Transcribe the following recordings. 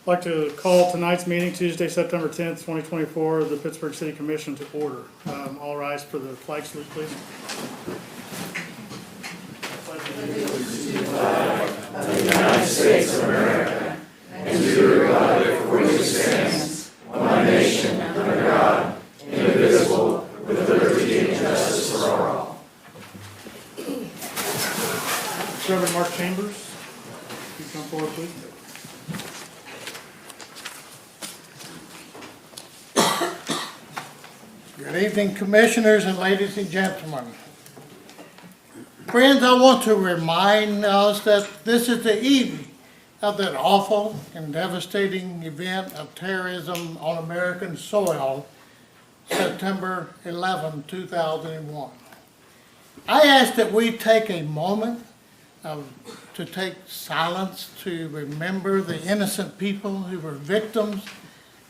like to call tonight's meeting, Tuesday, September 10th, 2024, of the Pittsburg City Commission to order. All rise for the flag salute, please. To the flag of the United States of America and to the republic for which it stands, one nation under God, indivisible, with liberty and justice for all. Reverend Mark Chambers, you come forward, please. Good evening, commissioners and ladies and gentlemen. Friends, I want to remind us that this is the eve of that awful and devastating event of terrorism on American soil, September 11, 2001. I ask that we take a moment to take silence to remember the innocent people who were victims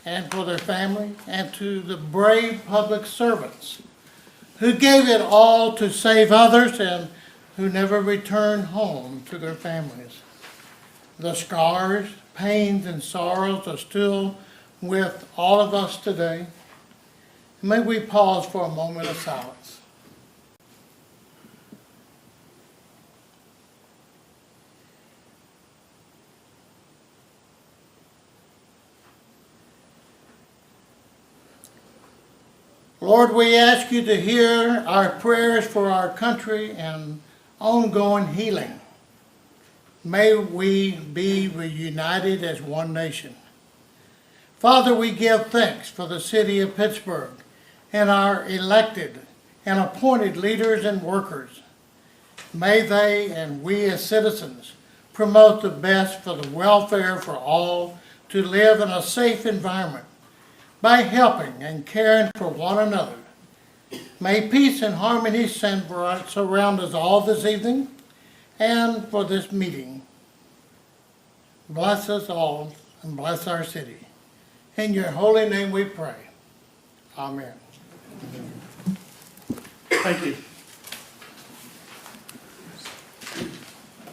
and for their family, and to the brave public servants who gave it all to save others and who never returned home to their families. The scars, pains, and sorrows are still with all of us today. May we pause for a moment of silence. Lord, we ask you to hear our prayers for our country and ongoing healing. May we be reunited as one nation. Father, we give thanks for the city of Pittsburg and our elected and appointed leaders and workers. May they and we as citizens promote the best for the welfare for all to live in a safe environment by helping and caring for one another. May peace and harmony surround us all this evening and for this meeting. Bless us all and bless our city. In your holy name we pray. Amen. Thank you.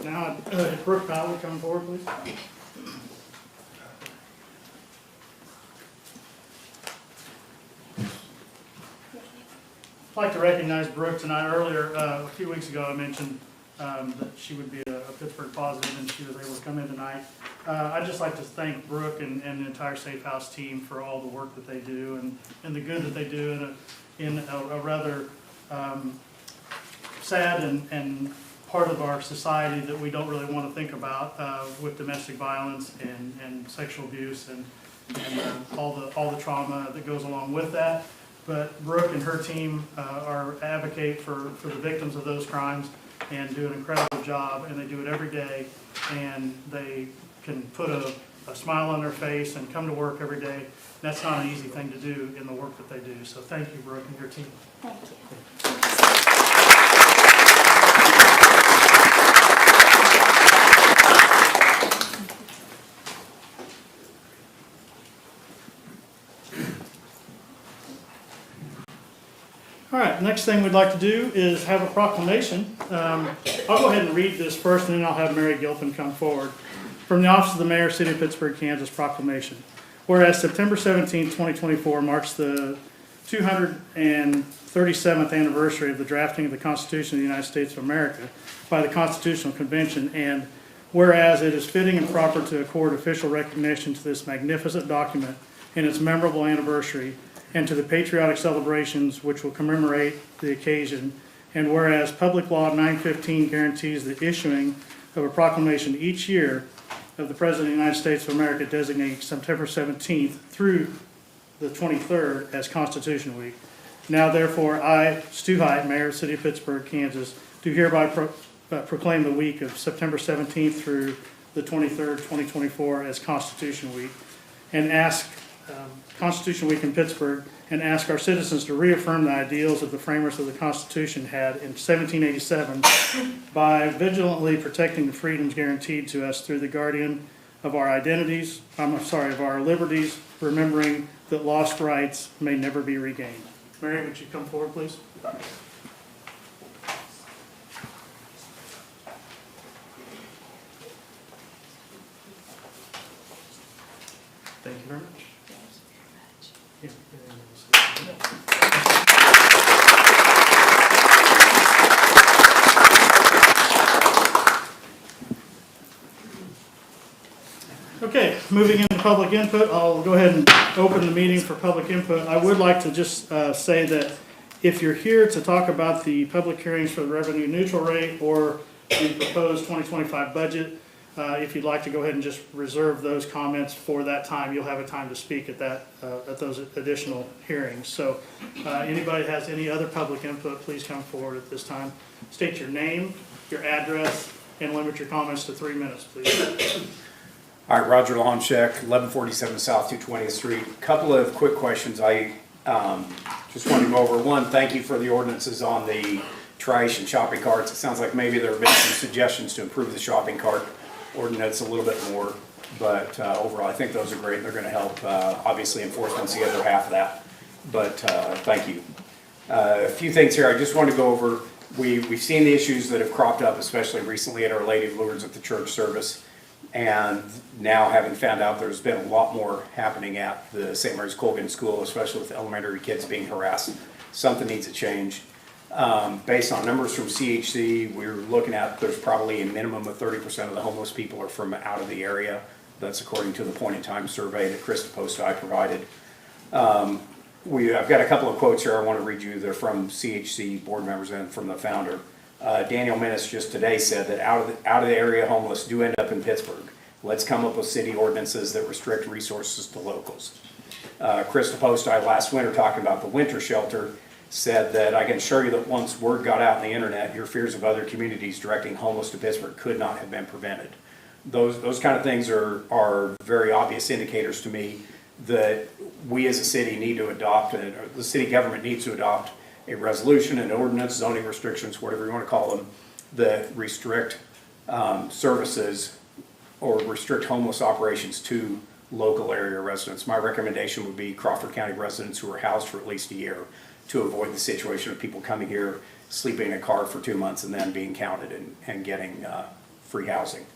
Now, Brooke Powell, come forward, please. I'd like to recognize Brooke tonight. Earlier, a few weeks ago, I mentioned that she would be a Pittsburgh positive, and she was able to come in tonight. I'd just like to thank Brooke and the entire Safe House team for all the work that they do and the good that they do in a rather sad and part of our society that we don't really want to think about with domestic violence and sexual abuse and all the trauma that goes along with that. But Brooke and her team advocate for the victims of those crimes and do an incredible job, and they do it every day, and they can put a smile on their face and come to work every day. That's not an easy thing to do in the work that they do. So thank you, Brooke, and your team. Thank you. All right, next thing we'd like to do is have a proclamation. I'll go ahead and read this first, and then I'll have Mary Gilpin come forward. From the Office of the Mayor, City of Pittsburg, Kansas, proclamation. Whereas September 17, 2024 marks the 237th anniversary of the drafting of the Constitution of the United States of America by the Constitutional Convention, and whereas it is fitting and proper to accord official recognition to this magnificent document in its memorable anniversary, and to the patriotic celebrations which will commemorate the occasion, and whereas Public Law 915 guarantees the issuing of a proclamation each year of the President of the United States of America designating September 17th through the 23rd as Constitution Week. Now therefore, I, Stu Hite, Mayor of the City of Pittsburg, Kansas, do hereby proclaim the week of September 17th through the 23rd, 2024 as Constitution Week, and ask Constitution Week in Pittsburgh, and ask our citizens to reaffirm the ideals of the framers of the Constitution had in 1787 by vigilantly protecting the freedoms guaranteed to us through the guardian of our identities, of our liberties, remembering that lost rights may never be regained. Mary, would you come forward, please? you very much. Yeah. Okay, moving into public input, I'll go ahead and open the meeting for public input. I would like to just say that if you're here to talk about the public hearings for the revenue neutral rate or the proposed 2025 budget, if you'd like to go ahead and just reserve those comments for that time, you'll have a time to speak at those additional hearings. So anybody has any other public input, please come forward at this time. State your name, your address, and limit your comments to 3 minutes, please. All right, Roger Lomchek, 1147 South 220th Street. Couple of quick questions I just wanted to go over. One, thank you for the ordinances on the trash and shopping carts. It sounds like maybe there have been some suggestions to improve the shopping cart ordinance a little bit more, but overall I think those are great. They're going to help. Obviously enforcement's the other half of that, but thank you. A few things here I just want to go over. We've seen the issues that have cropped up, especially recently at Our Lady of Lourdes at the church service. And now having found out there's been a lot more happening at the St. Mary's Colgan School, especially with elementary kids being harassed. Something needs to change. Based on numbers from CHC, we're looking at there's probably a minimum of 30% of the homeless people are from out of the area. That's according to the point in time survey that Krista Postai provided. I've got a couple of quotes here I want to read you. They're from CHC board members and from the founder. Daniel Minnis just today said that out of the area homeless do end up in Pittsburgh. Let's come up with city ordinances that restrict resources to locals. Krista Postai last winter talking about the winter shelter said that I can assure you that once word got out on the internet, your fears of other communities directing homeless to Pittsburgh could not have been prevented. Those kind of things are very obvious indicators to me that we as a city need to adopt, or the city government needs to adopt a resolution, an ordinance, zoning restrictions, whatever you want to call them, that restrict services or restrict homeless operations to local area residents. My recommendation would be Crawford County residents who are housed for at least a year to avoid the situation of people coming here, sleeping in a car for 2 months and then being counted and getting free housing.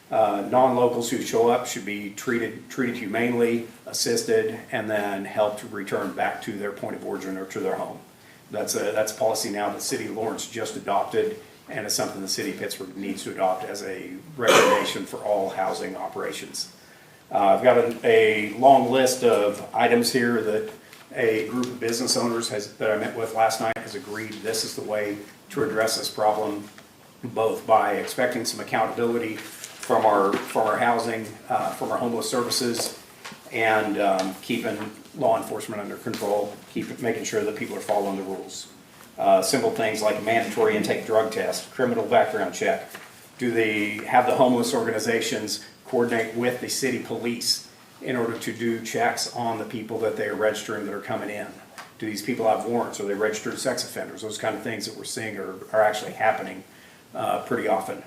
Non-locals who show up should be treated humanely, assisted, and then helped return back to their point of origin or to their home. That's a policy now that the City of Lawrence just adopted, and it's something the City of Pittsburgh needs to adopt as a recommendation for all housing operations. I've got a long list of items here that a group of business owners that I met with last night has agreed this is the way to address this problem, both by expecting some accountability from our housing, from our homeless services, and keeping law enforcement under control, making sure that people are following the rules. Simple things like a mandatory intake drug test, criminal background check. Do they have the homeless organizations coordinate with the city police in order to do checks on the people that they are registering that are coming in? Do these people have warrants? Are they registered sex offenders? Those kind of things that we're seeing are actually happening pretty often.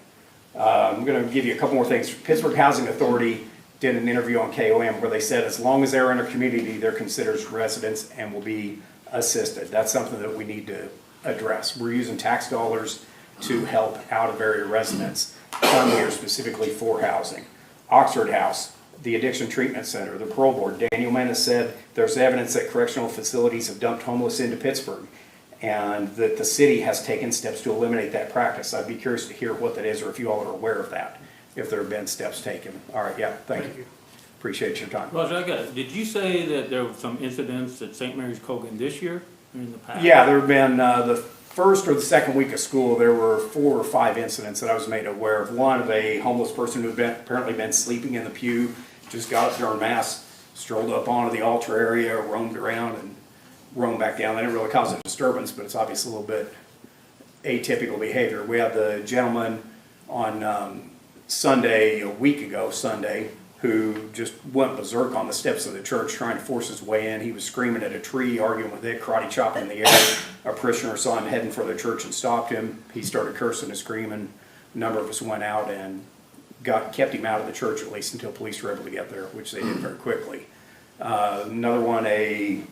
I'm going to give you a couple more things. Pittsburgh Housing Authority did an interview on KOM where they said as long as they're in a community, they're considered residents and will be assisted. That's something that we need to address. We're using tax dollars to help out of area residents come here specifically for housing. Oxford House, the Addiction Treatment Center, the Parole Board. Daniel Menace said there's evidence that correctional facilities have dumped homeless into Pittsburgh and that the city has taken steps to eliminate that practice. I'd be curious to hear what that is or if you all are aware of that, if there have been steps taken. All right, yeah, thank you. Appreciate your time. Roger, did you say that there were some incidents at St. Mary's Colgan this year or in the past? Yeah, there have been the first or the second week of school, there were 4 or 5 incidents that I was made aware of. One of a homeless person who had apparently been sleeping in the pew, just got up during mass, strolled up onto the altar area, roamed around, and roamed back down. They didn't really cause a disturbance, but it's obviously a little bit atypical behavior. We had the gentleman on Sunday, a week ago Sunday, who just went berserk on the steps of the church trying to force his way in. He was screaming at a tree, arguing with it, karate chopping in the air. A parishioner saw him heading for the church and stopped him. He started cursing and screaming. A number of us went out and kept him out of the church at least until police were able to get there, which they did very quickly. Another one, a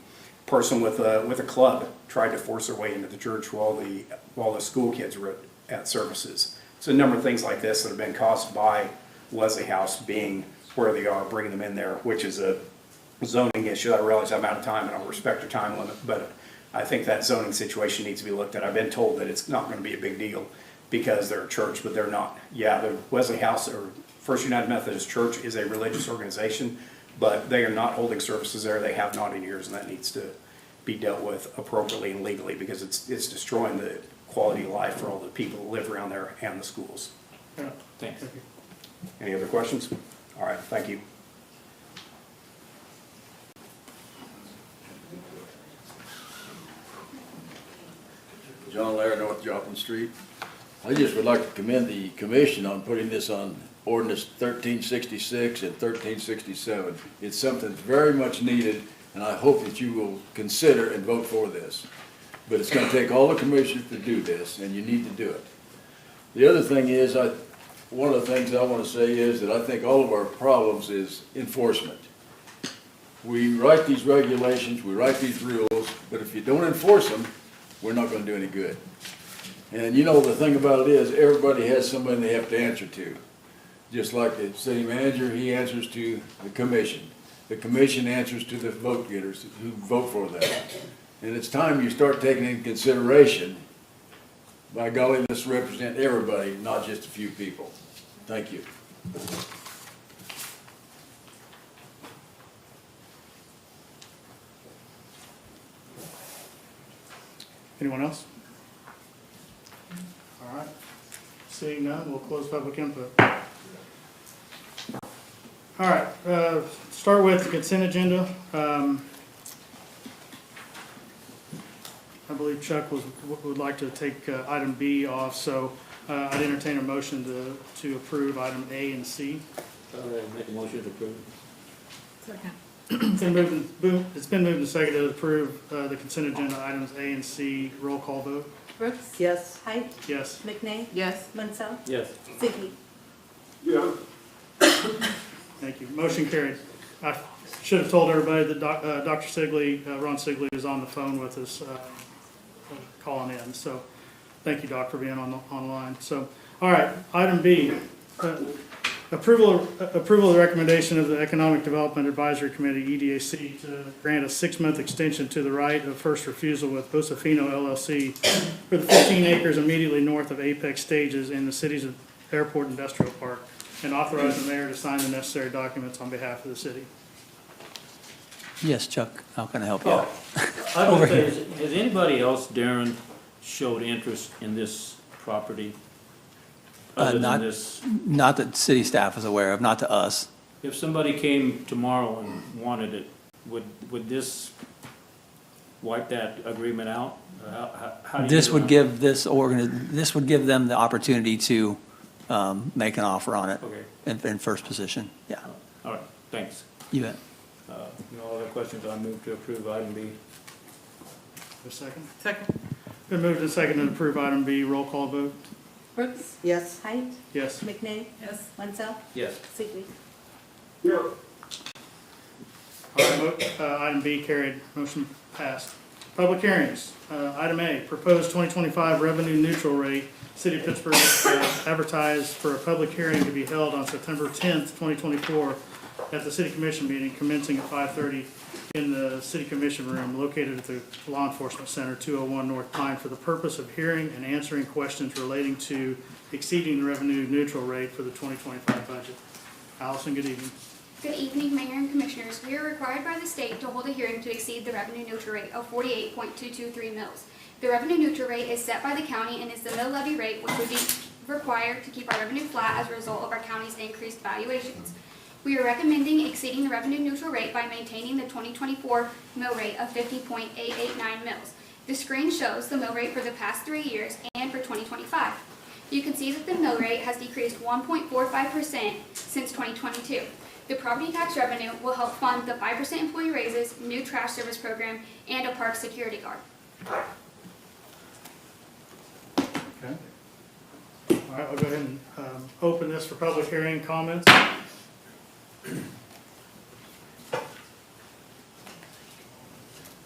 person with a club tried to force their way into the church while the school kids were at services. So a number of things like this that have been caused by Leslie House being where they are, bringing them in there, which is a zoning issue. I realize I'm out of time and I'll respect your time limit, but I think that zoning situation needs to be looked at. I've been told that it's not gonna be a big deal because they're a church, but they're not. Yeah, the Wesley House or First United Methodist Church is a religious organization, but they are not holding services there. They have not in years, and that needs to be dealt with appropriately and legally because it's destroying the quality of life for all the people that live around there and the schools. Yeah. Thanks. Thank you. Any other questions? All right, thank you. John Lair, North Joplin Street. I just would like to commend the commission on putting this on ordinance 1366 and 1367. It's something that's very much needed, and I hope that you will consider and vote for this. But it's gonna take all the commissioners to do this, and you need to do it. The other thing is, one of the things I wanna say is that I think all of our problems is enforcement. We write these regulations, we write these rules, but if you don't enforce them, we're not gonna do any good. And you know, the thing about it is, everybody has somebody they have to answer to. Just like the city manager, he answers to the commission. The commission answers to the vote getters who vote for them. And it's time you start taking into consideration, by golly, this represent everybody, not just a few people. Thank you. Anyone else? All right. Seeing none, we'll close public input. All right, start with the consent agenda. I believe Chuck would like to take item B off, so I'd entertain a motion to approve item A and C. Make a motion to approve. Second. It's been moved and seconded to approve the consent agenda items A and C. Roll call vote. Brooks? Yes. Height? Yes. McNay? Yes. Munsell? Yes. Ziggy? Thank you. Motion carried. I should have told everybody that Dr. Sigley, Ron Sigley, is on the phone with us, calling in. So, thank you, Doc, for being online. So, all right, item B, approval of the recommendation of the Economic Development Advisory Committee, EDAC, to grant a 6-month extension to the right of first refusal with Osafino LLC for the 15 acres immediately north of Apex Stages in the city's Airport Industrial Park, and authorize the mayor to sign the necessary documents on behalf of the city. Yes, Chuck, how can I help you? I would say, has anybody else, Darren, showed interest in this property? Other Not- than this, Not that city staff is aware of, not to us. if somebody came tomorrow and wanted it, would this wipe that agreement out? Or how do you This do would it? give this would give them the opportunity to make an offer on it Okay, in first position. Yeah, all right, thanks. you bet. No other questions, I move to approve item B. A second? Second. Been moved and seconded to approve item B. Roll call vote. Brooks? Yes. Height? Yes. McNay? Yes. Munsell? Yes. Ziggy? All right, item B carried, motion passed. Public hearings, item A, proposed 2025 revenue neutral rate. City of Pittsburgh advertised for a public hearing to be held on September 10th, 2024 at the city commission meeting commencing at 5:30 in the city commission room located at the Law Enforcement Center, 201 North Pine, for the purpose of hearing and answering questions relating to exceeding the revenue neutral rate for the 2025 budget. Allison, good evening. Good evening, Mayor and Commissioners. We are required by the state to hold a hearing to exceed the revenue neutral rate of 48.223 mils. The revenue neutral rate is set by the county and is the mill levy rate, which would be required to keep our revenue flat as a result of our county's increased valuations. We are recommending exceeding the revenue neutral rate by maintaining the 2024 mill rate of 50.889 mils. The screen shows the mill rate for the past 3 years and for 2025. You can see that the mill rate has decreased 1.45% since 2022. The property tax revenue will help fund the 5% employee raises, new trash service program, and a park security guard. Okay. All right, I'll go ahead and open this for public hearing comments.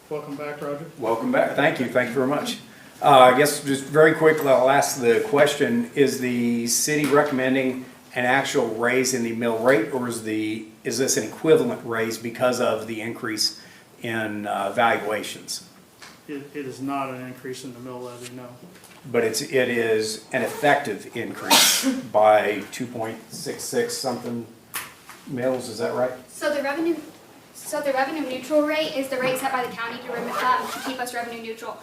Welcome back, Roger. Welcome back. Thank you very much. I guess just very quickly, I'll ask the question, is the city recommending an actual raise in the mill rate, or is the is this an equivalent raise because of the increase in valuations? It is not an increase in the mill levy, no. But it is an effective increase by 2.66 something mills, is that right? So the revenue neutral rate is the rate set by the county to keep us revenue neutral.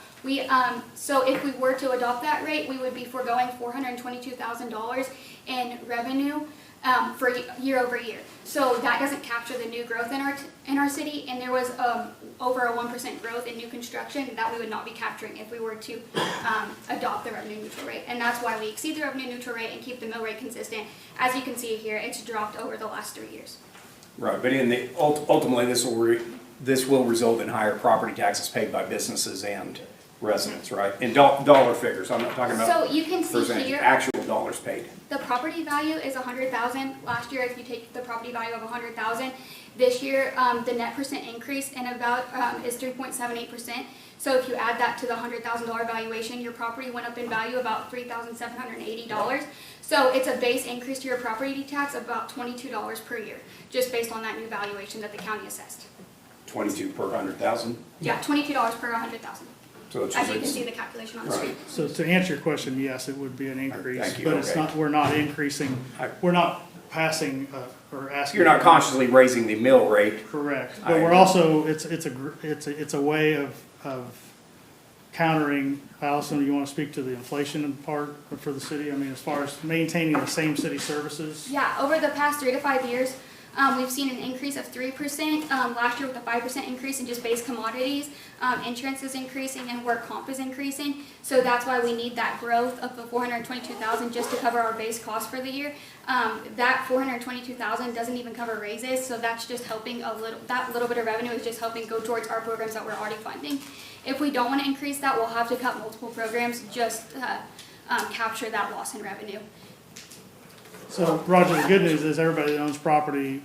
So if we were to adopt that rate, we would be foregoing $422,000 in revenue for year over year. So that doesn't capture the new growth in our city, and there was over a 1% growth in new construction that we would not be capturing if we were to adopt the revenue neutral rate. And that's why we exceed the revenue neutral rate and keep the mill rate consistent. As you can see here, it's dropped over the last 3 years. Right, but ultimately, this will result in higher property taxes paid by businesses and residents, right? In dollar figures, I'm not talking about So you can see percentage, here, actual dollars paid. the property value is $100,000. Last year, if you take the property value of $100,000, this year the net percent increase in about is 3.78%. So if you add that to the $100,000 valuation, your property went up in value about $3,780. So it's a base increase to your property tax of about $22 per year, just based on that new valuation that the county assessed. 22 per 100,000? Yeah, $22 per 100,000. So it's As you can see the calculation on the screen. So to answer your question, yes, it would be an increase, Thank you, but it's okay. not, we're not increasing, we're not passing or asking. You're not consciously raising the mill rate. Correct, but we're also, it's a way of countering. Allison, you want to speak to the inflation part for the city? I mean, as far as maintaining the same city services? Yeah, over the past 3 to 5 years, we've seen an increase of 3%. Last year with a 5% increase in just base commodities, insurance is increasing and work comp is increasing. So that's why we need that growth of the $422,000 just to cover our base cost for the year. That $422,000 doesn't even cover raises, so that's just helping that little bit of revenue is just helping go towards our programs that we're already funding. If we don't want to increase that, we'll have to cut multiple programs just to capture that loss in revenue. So, Roger, the good news is everybody that owns property,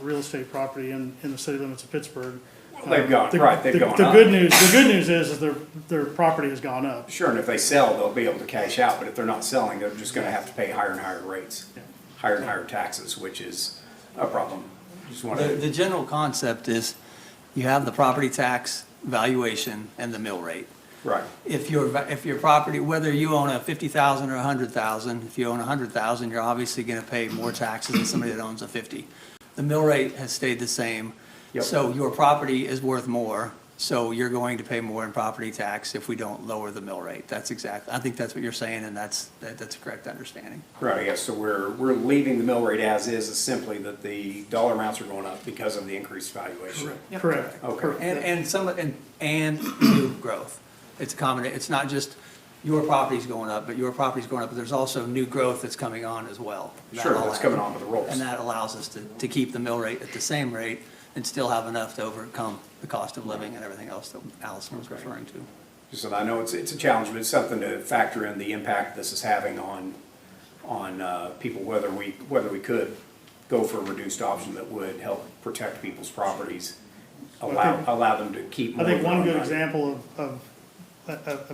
real estate property in the city limits of Pittsburgh. They've gone, the- right, they've the- gone The up. good news is their property has gone up. Sure, and if they sell, they'll be able to cash out, but if they're not selling, they're just gonna have to pay higher and higher rates, higher and higher taxes, which is a problem. Just The, wanna, the general concept is you have the property tax valuation and the mill rate. right, If your property, whether you own a 50,000 or 100,000, if you own 100,000, you're obviously gonna pay more taxes than somebody that owns a 50. The mill rate has stayed the same. Yep. So your property is worth more, so you're going to pay more in property tax if we don't lower the mill rate. That's I think that's what you're saying, and that's a correct understanding. right, yes, so we're leaving the mill rate as is simply that the dollar amounts are going up because of the increased valuation. Correct. Okay. And new growth. It's a combination, it's not just your property's going up, but your property's going up, but there's also new growth that's coming on as well. Sure, that's coming on with the rolls. And that allows us to keep the mill rate at the same rate and still have enough to overcome the cost of living and everything else that Allison was referring to. Just so I know it's a challenge, but it's something to factor in the impact this is having on people, whether we could go for a reduced option that would help protect people's properties, allow them to keep more I think of their one own good money. example of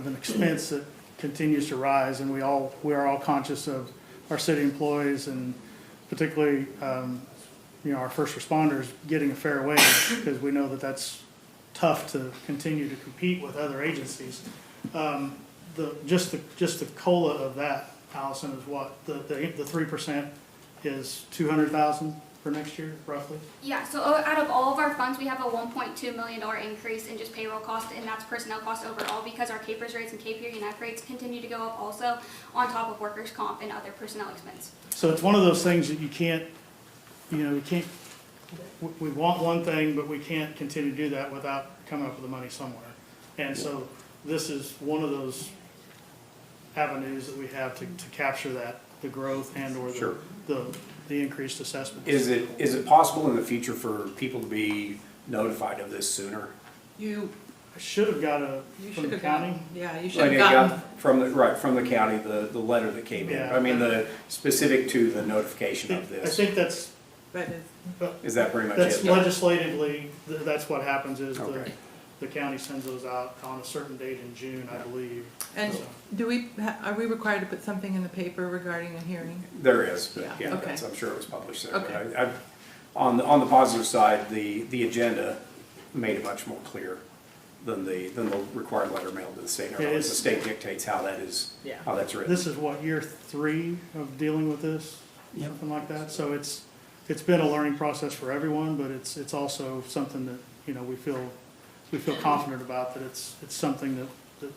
an expense that continues to rise, and we are all conscious of our city employees and particularly, our first responders getting a fair wage, because we know that that's tough to continue to compete with other agencies. Just the COLA of that, Allison, is what, the 3% is 200,000 for next year, roughly? Yeah, so out of all of our funds, we have a $1.2 million increase in just payroll cost, and that's personnel cost overall, because our capers rates and KPR rates continue to go up also, on top of workers' comp and other personnel expense. So it's one of those things that you can't, we want one thing, but we can't continue to do that without coming up with the money somewhere. And so this is one of those avenues that we have to capture that, the growth and or Sure. the increased assessment. Is it possible in the future for people to be notified of this sooner? I should have got You from should the have county. gotten, yeah, you should Like have I gotten, got from the county, the letter that came in. Yeah. I mean, the specific to the notification of I this. think that's Is that pretty much it? legislatively, that's what happens is Okay. the county sends those out on a certain date in June, I believe. and So- are we required to put something in the paper regarding a hearing? There is, but Yeah, yeah, okay. I'm sure it was published there. Okay. But on the positive side, the agenda made it much more clear than the required letter mailed to the state. Yeah, The it's- state dictates how that's written. This is what, year 3 of dealing with this? Yep. Something like that, so it's been a learning process for everyone, but it's also something that, you know, we feel confident about, that it's something that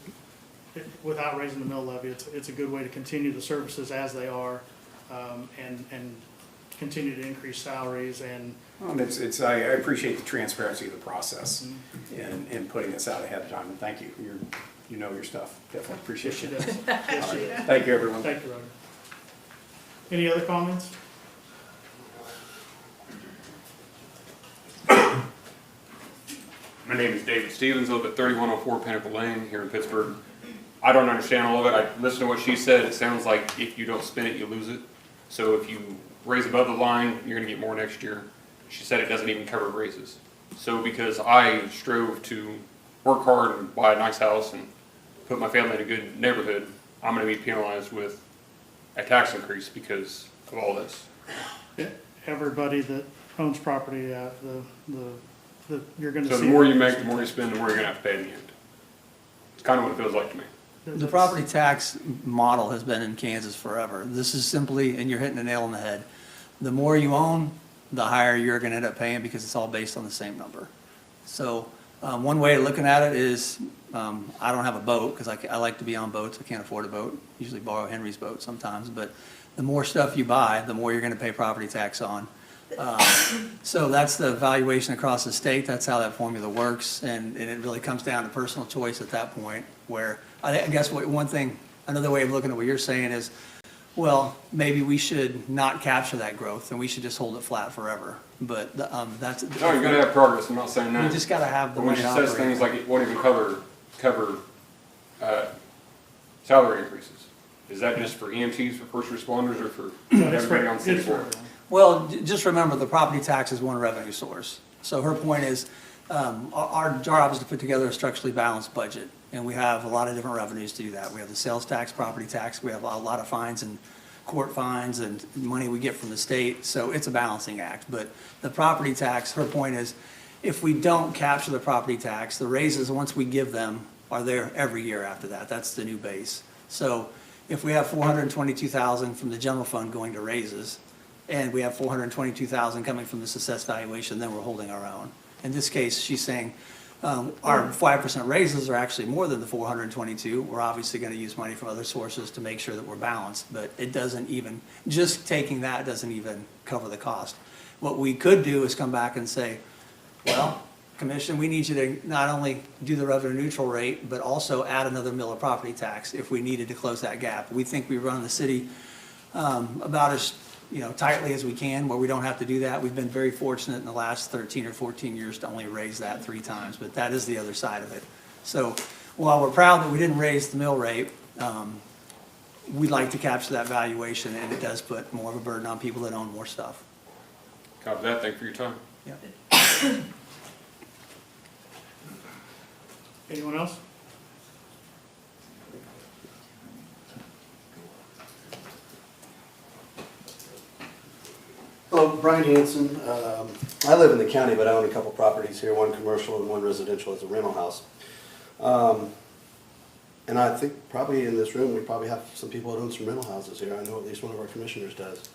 without raising the mill levy, it's a good way to continue the services as they are, and continue to increase salaries and. I appreciate the transparency of the process in putting this out ahead of time, and thank you. You know your stuff. Definitely appreciate it. Yes, All right. Thank you, everyone. Thank you, Roger. Any other comments? My name is David Stevens. I live at 3104 Pinnacle Lane here in Pittsburgh. I don't understand all of it. I listened to what she said. It sounds like if you don't spend it, you lose it. So if you raise above the line, you're going to get more next year. She said it doesn't even cover raises. So because I strove to work hard and buy a nice house and put my family in a good neighborhood, I'm going to be penalized with a tax increase because of all this. Everybody that owns property, you're gonna see. So the more you make, the more you spend, the more you're going to have to pay in the end. It's kind of what it feels like to me. The property tax model has been in Kansas forever. This is simply, and you're hitting the nail on the head, the more you own, the higher you're gonna end up paying because it's all based on the same number. So, one way of looking at it is, I don't have a boat, because I like to be on boats, I can't afford a boat, usually borrow Henry's boat sometimes, but the more stuff you buy, the more you're gonna pay property tax on. So that's the valuation across the state, that's how that formula works, and it really comes down to personal choice at that point, where, I guess one thing, another way of looking at what you're saying is, well, maybe we should not capture that growth, and we should just hold it flat forever, but, that's. No, you gotta have progress, I'm not saying that. We just gotta have the But when money she to says operate. things like it won't even cover salary increases, is that just for EMTs, for first responders, or for everybody on city It's for board? everyone. Well, just remember, the property tax is one revenue source. So her point is, our job is to put together a structurally balanced budget, and we have a lot of different revenues to do that. We have the sales tax, property tax, we have a lot of fines and court fines and money we get from the state, so it's a balancing act. But the property tax, her point is, if we don't capture the property tax, the raises, once we give them, are there every year after that. That's the new base. So if we have $422,000 from the general fund going to raises, and we have $422,000 coming from this assessed valuation, then we're holding our own. In this case, she's saying, our 5% raises are actually more than the 422. We're obviously gonna use money from other sources to make sure that we're balanced, but it doesn't even, just taking that doesn't even cover the cost. What we could do is come back and say, well, Commission, we need you to not only do the revenue neutral rate, but also add another mill of property tax if we needed to close that gap. We think we run the city about as tightly as we can, where we don't have to do that. We've been very fortunate in the last 13 or 14 years to only raise that 3 times, but that is the other side of it. So while we're proud that we didn't raise the mill rate, we'd like to capture that valuation, and it does put more of a burden on people that own more stuff. Copy that, thank you for your time. Yeah. Anyone else? Hello, Brian Hanson. I live in the county, but I own a couple properties here, one commercial and one residential as a rental house. And I think probably in this room, we probably have some people that own some rental houses here. I know at least one of our commissioners does.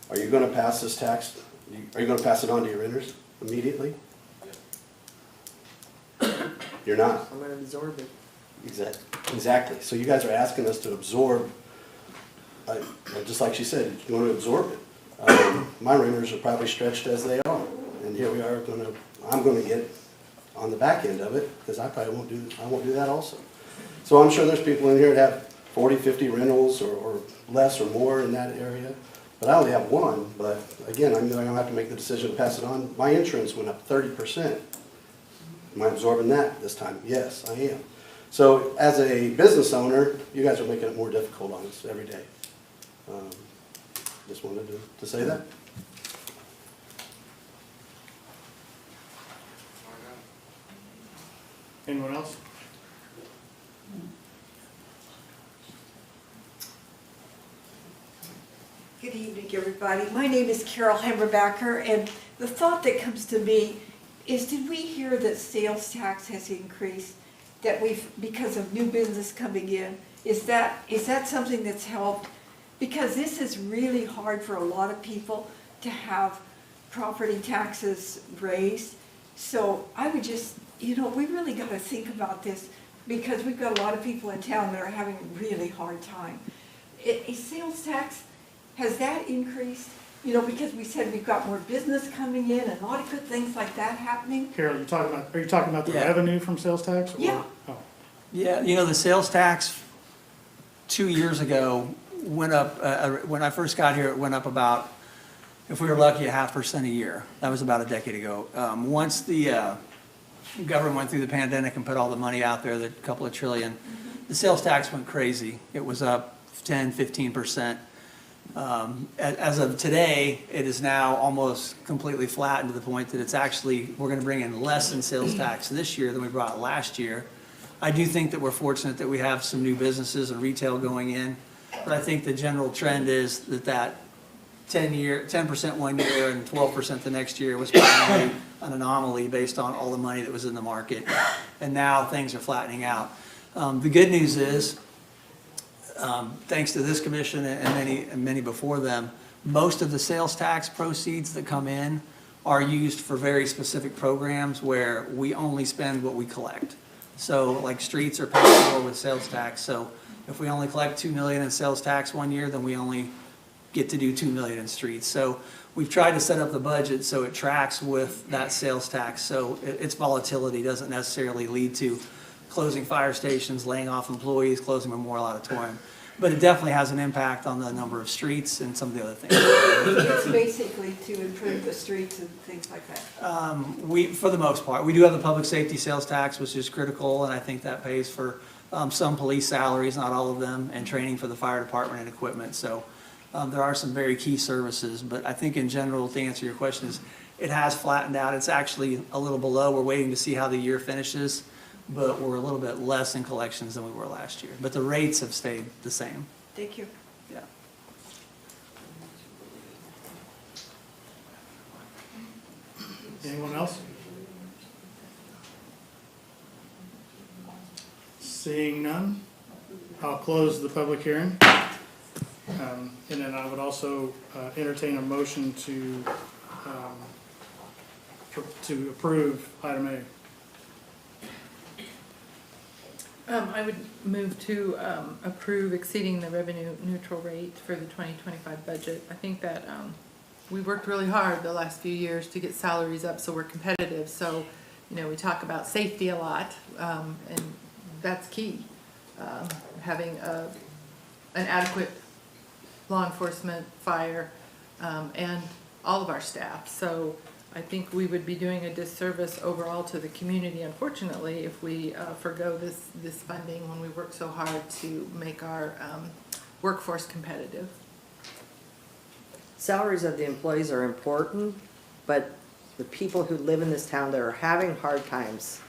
Are you gonna pass this tax, are you gonna pass it on to your renters immediately? You're not? I'm gonna absorb it. Exactly. So you guys are asking us to absorb, just like she said, you want to absorb it. My renters are probably stretched as they are, and here we are I'm gonna get on the back end of it, because I probably won't do that also. So I'm sure there's people in here that have 40, 50 rentals or less or more in that area, but I only have one. But again, I'm gonna have to make the decision to pass it on. My insurance went up 30%. Am I absorbing that this time? Yes, I am. So as a business owner, you guys are making it more difficult on us every day. Just wanted to say that. Anyone else? Good evening, everybody. My name is Carol Hemmerbacher, and the thought that comes to me is, did we hear that sales tax has increased? That because of new business coming in? Is that something that's helped? Because this is really hard for a lot of people to have property taxes raised. So I would just, we really got to think about this, because we've got a lot of people in town that are having a really hard time. Is sales tax, has that increased? Because we said we've got more business coming in and a lot of good things like that happening. Carol, are you talking about the Yeah. revenue from sales tax? or- Yeah. Oh. Yeah, the sales tax 2 years ago went up, when I first got here, it went up about, if we were lucky, 0.5% a year. That was about a decade ago. Once the government went through the pandemic and put all the money out there, the couple of trillion, the sales tax went crazy. It was up 10, 15%. As of today, it is now almost completely flattened to the point that it's actually, we're gonna bring in less in sales tax this year than we brought last year. I do think that we're fortunate that we have some new businesses and retail going in, but I think the general trend is that 10% 1 year and 12% the next year was probably an anomaly based on all the money that was in the market, and now things are flattening out. The good news is, thanks to this commission and many before them, most of the sales tax proceeds that come in are used for very specific programs where we only spend what we collect. So like streets are paid for with sales tax, so if we only collect $2 million in sales tax 1 year, then we only get to do $2 million in streets. So we've tried to set up the budget so it tracks with that sales tax, so its volatility doesn't necessarily lead to closing fire stations, laying off employees, closing Memorial Auditorium. But it definitely has an impact on the number of streets and some of the other things. It's basically to improve the streets and things like that. For the most part, we do have the public safety sales tax, which is critical, and I think that pays for some police salaries, not all of them, and training for the fire department and equipment. So there are some very key services, but I think in general, to answer your question, is it has flattened out. It's actually a little below. We're waiting to see how the year finishes, but we're a little bit less in collections than we were last year. But the rates have stayed the same. Thank you. Yeah. Anyone else? Seeing none, I'll close the public hearing. And then I would also entertain a motion to approve item A. I would move to approve exceeding the revenue neutral rate for the 2025 budget. I think that we worked really hard the last few years to get salaries up so we're competitive. So, we talk about safety a lot, and that's key. Having an adequate law enforcement, fire, and all of our staff. So I think we would be doing a disservice overall to the community, unfortunately, if we forgo this funding when we work so hard to make our workforce competitive. Salaries of the employees are important, but the people who live in this town that are having hard times,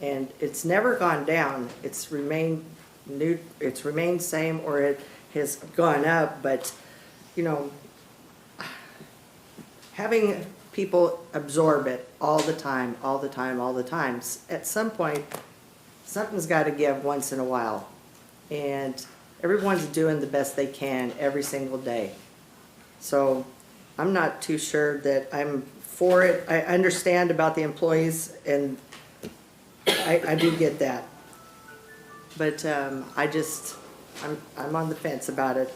and it's never gone down, it's remained same, or it has gone up, but, having people absorb it all the time, at some point, something's got to give once in a while. And everyone's doing the best they can every single day. So I'm not too sure that I'm for it. I understand about the employees, and I do get that. But I'm on the fence about it.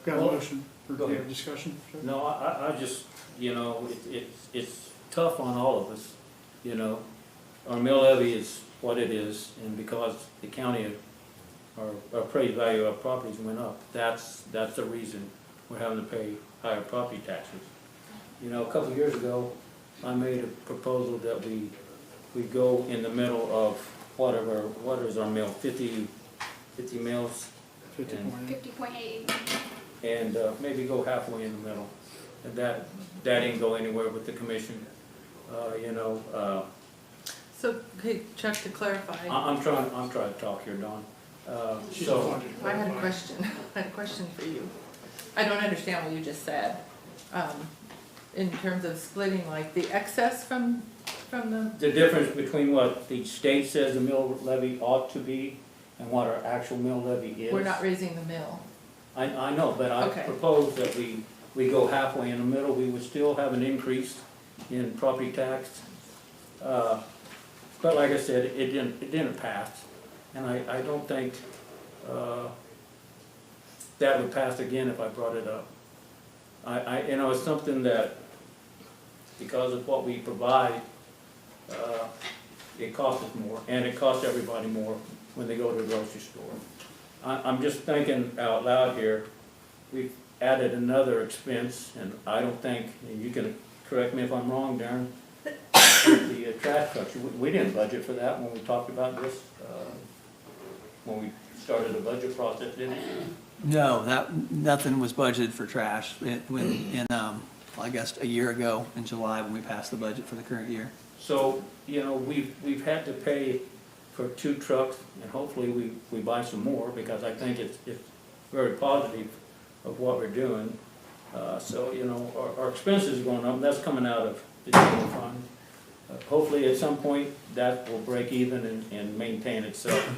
Got a Well, motion for go ahead. discussion? Sure. No, I just, it's tough on all of us, Our mill levy is what it is, and because the county, our appraised value of our properties went up, that's the reason we're having to pay higher property taxes. A couple of years ago, I made a proposal that we go in the middle of what is our mill, 50 mills? 50.8. And maybe go halfway in the middle. And that didn't go anywhere with the commission, So, hey, Chuck, to clarify, I'm trying to talk here, Don. I had a question for you. I don't understand what you just said. In terms of splitting like the excess from the, The difference between what the state says the mill levy ought to be and what our actual mill levy is. we're not raising the mill. I know, but I Okay. propose that we go halfway in the middle. We would still have an increase in property tax. But like I said, it didn't pass. And I don't think, that would pass again if I brought it up. You know, it's something that, because of what we provide, it costs us more, and it costs everybody more when they go to the grocery store. I'm just thinking out loud here, we've added another expense, and I don't think, and you can correct me if I'm wrong, Darren, the trash trucks, we didn't budget for that when we talked about this, when we started the budget process, didn't we? No, nothing was budgeted for trash I guess a year ago in July when we passed the budget for the current year. So, you know, we've had to pay for 2 trucks, and hopefully we buy some more, because I think it's very positive of what we're doing. So, you know, our expenses are going up, and that's coming out of the general fund. Hopefully at some point that will break even and maintain itself.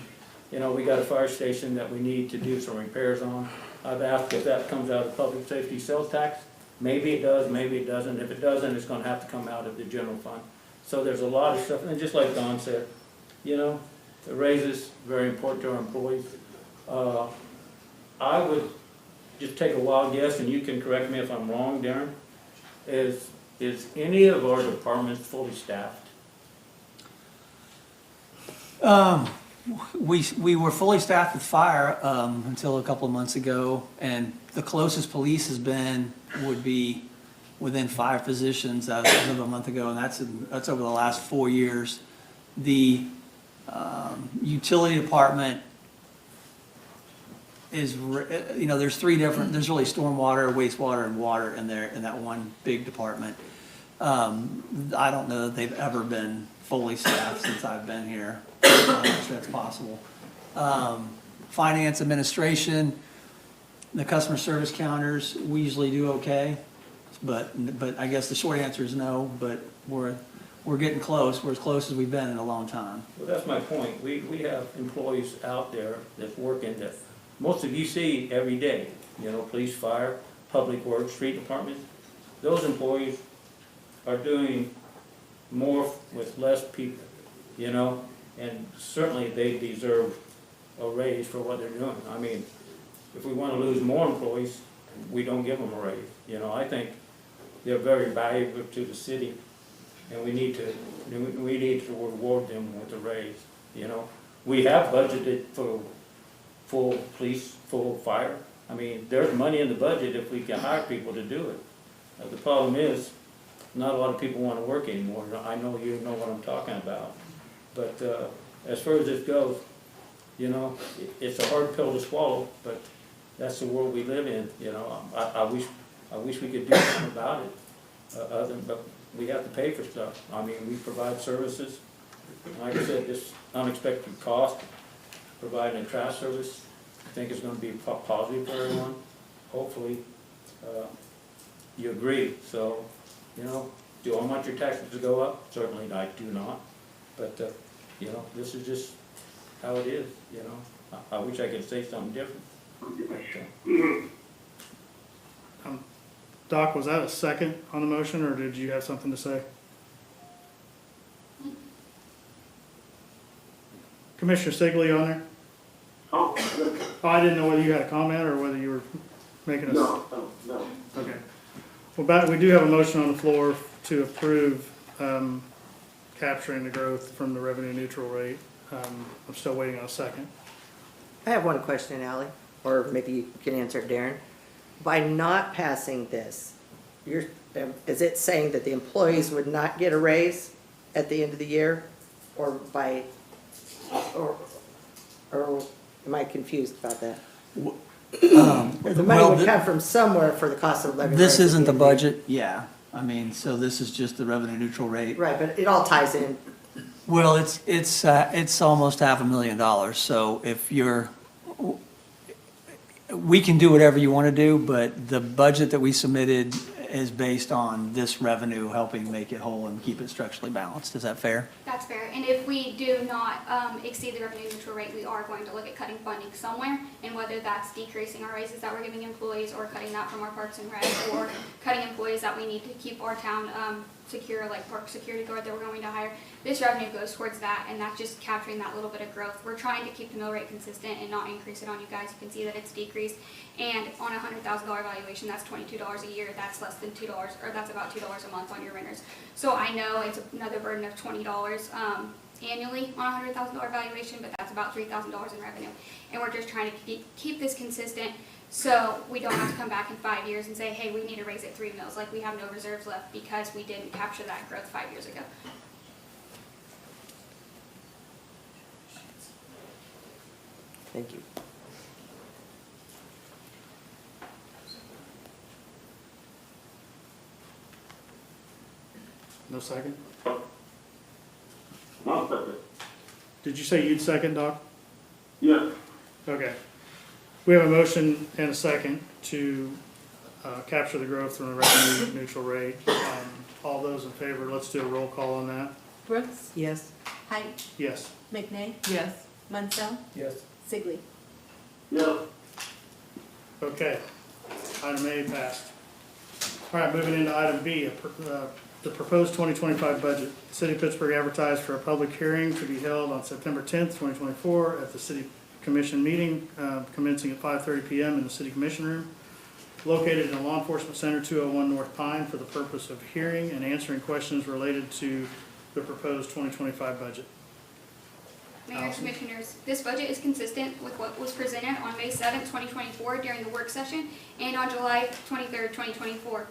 You know, we got a fire station that we need to do some repairs on. I've asked if that comes out of public safety sales tax. Maybe it does, maybe it doesn't. If it doesn't, it's gonna have to come out of the general fund. So there's a lot of stuff, and just like Don said, you know, the raises, very important to our employees. I would just take a wild guess, and you can correct me if I'm wrong, Darren. Is any of our departments fully staffed? We were fully staffed with fire until a couple of months ago, and the closest police would be within 5 positions as of a month ago, and that's over the last 4 years. The utility department is, you know, there's really stormwater, wastewater, and water in that one big department. I don't know that they've ever been fully staffed since I've been here. I'm not sure that's possible. Finance, administration, the customer service counters, we usually do okay. But I guess the short answer is no, but we're getting close. We're as close as we've been in a long time. Well, that's my point. We have employees out there that's working that most of you see every day. You know, police, fire, public works, street department. Those employees are doing more with less people, you know, and certainly they deserve a raise for what they're doing. I mean, if we want to lose more employees, we don't give them a raise. You know, I think they're very valuable to the city, and we need to reward them with a raise, you know. We have budgeted for full police, full fire. I mean, there's money in the budget if we can hire people to do it. The problem is, not a lot of people want to work anymore. I know you know what I'm talking about. But as far as this goes, you know, it's a hard pill to swallow, but that's the world we live in, you know. I wish we could do something about it, but we have to pay for stuff. I mean, we provide services. Like I said, this unexpected cost, providing a trash service, I think is going to be positive for everyone. Hopefully, you agree. So, you know, do I want your taxes to go up? Certainly I do not. But, you know, this is just how it is, you know. I wish I could say something different. But, Doc, was that a second on the motion, or did you have something to say? Commissioner Sigley on there? Oh, I didn't know whether you had a comment or whether you were making a... No. Okay. Well, we do have a motion on the floor to approve capturing the growth from the revenue neutral rate. I'm still waiting on a second. I have one question, Ally, or maybe you can answer it, Darren. By not passing this, is it saying that the employees would not get a raise at the end of the year? Or am I confused about that? The money would come from somewhere for the cost of living. This isn't the budget, yeah. I mean, so this is just the revenue neutral rate. Right, but it all ties in. Well, it's almost $500,000. So if we can do whatever you want to do, but the budget that we submitted is based on this revenue helping make it whole and keep it structurally balanced. Is that fair? That's fair, and if we do not exceed the revenue neutral rate, we are going to look at cutting funding somewhere, and whether that's decreasing our raises that we're giving employees, or cutting that from our parks and rec, or cutting employees that we need to keep our town secure, like park security guard that we're going to hire. This revenue goes towards that, and that's just capturing that little bit of growth. We're trying to keep the mill rate consistent and not increase it on you guys. You can see that it's decreased, and on a $100,000 valuation, that's $22 a year. That's less than $2, or that's about $2 a month on your renters. So I know it's another burden of $20 annually on a $100,000 valuation, but that's about $3,000 in revenue. And we're just trying to keep this consistent, so we don't have to come back in 5 years and say, hey, we need to raise it 3 mills, like we have no reserves left because we didn't capture that growth 5 years ago. Thank you. No second? I'll second. Did you say you'd second, Doc? Yes. Okay. We have a motion and a second to capture the growth from the revenue neutral rate. All those in favor, let's do a roll call on that. Brooks, Yes. Height, Yes. McNay, Yes. Munsell, Yes. Sigley. Yes. Okay. Item A passed. All right, moving into item B, the proposed 2025 budget. City of Pittsburgh advertised for a public hearing to be held on September 10th, 2024 at the City Commission meeting commencing at 5:30 p.m. in the City Commission room, located in Law Enforcement Center, 201 North Pine, for the purpose of hearing and answering questions related to the proposed 2025 budget. Mayor and Commissioners, this budget is consistent with what was presented on May 7th, 2024 during the work session and on July 23rd, 2024.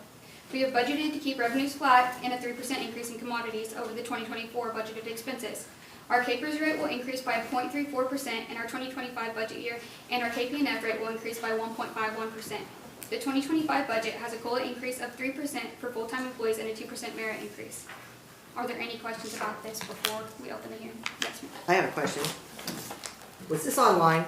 We have budgeted to keep revenues flat and a 3% increase in commodities over the 2024 budgeted expenses. Our KPERS rate will increase by 0.34% in our 2025 budget year, and our KPNF rate will increase by 1.51%. The 2025 budget has a COLA increase of 3% for full-time employees and a 2% merit increase. Are there any questions about this before we open the hearing? Yes, ma'am. I have a question. Was this online?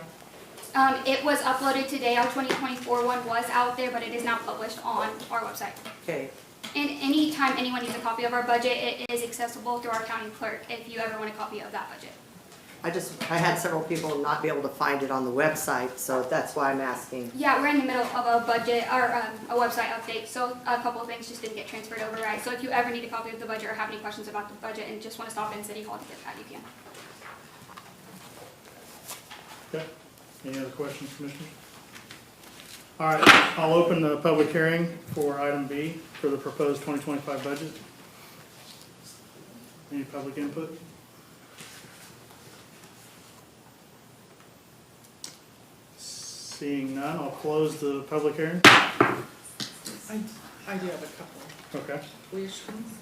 It was uploaded today. Our 2024 one was out there, but it is now published on our website. Okay. And anytime anyone needs a copy of our budget, it is accessible through our county clerk if you ever want a copy of that budget. I had several people not be able to find it on the website, so that's why I'm asking. Yeah, we're in the middle of a budget, or a website update, so a couple of things just didn't get transferred over right. So if you ever need a copy of the budget or have any questions about the budget and just want to stop in City Hall to get that, you can. Okay. Any other questions, Commissioners? All right, I'll open the public hearing for item B for the proposed 2025 budget. Any public input? Seeing none, I'll close the public hearing. I do have a couple Okay. questions.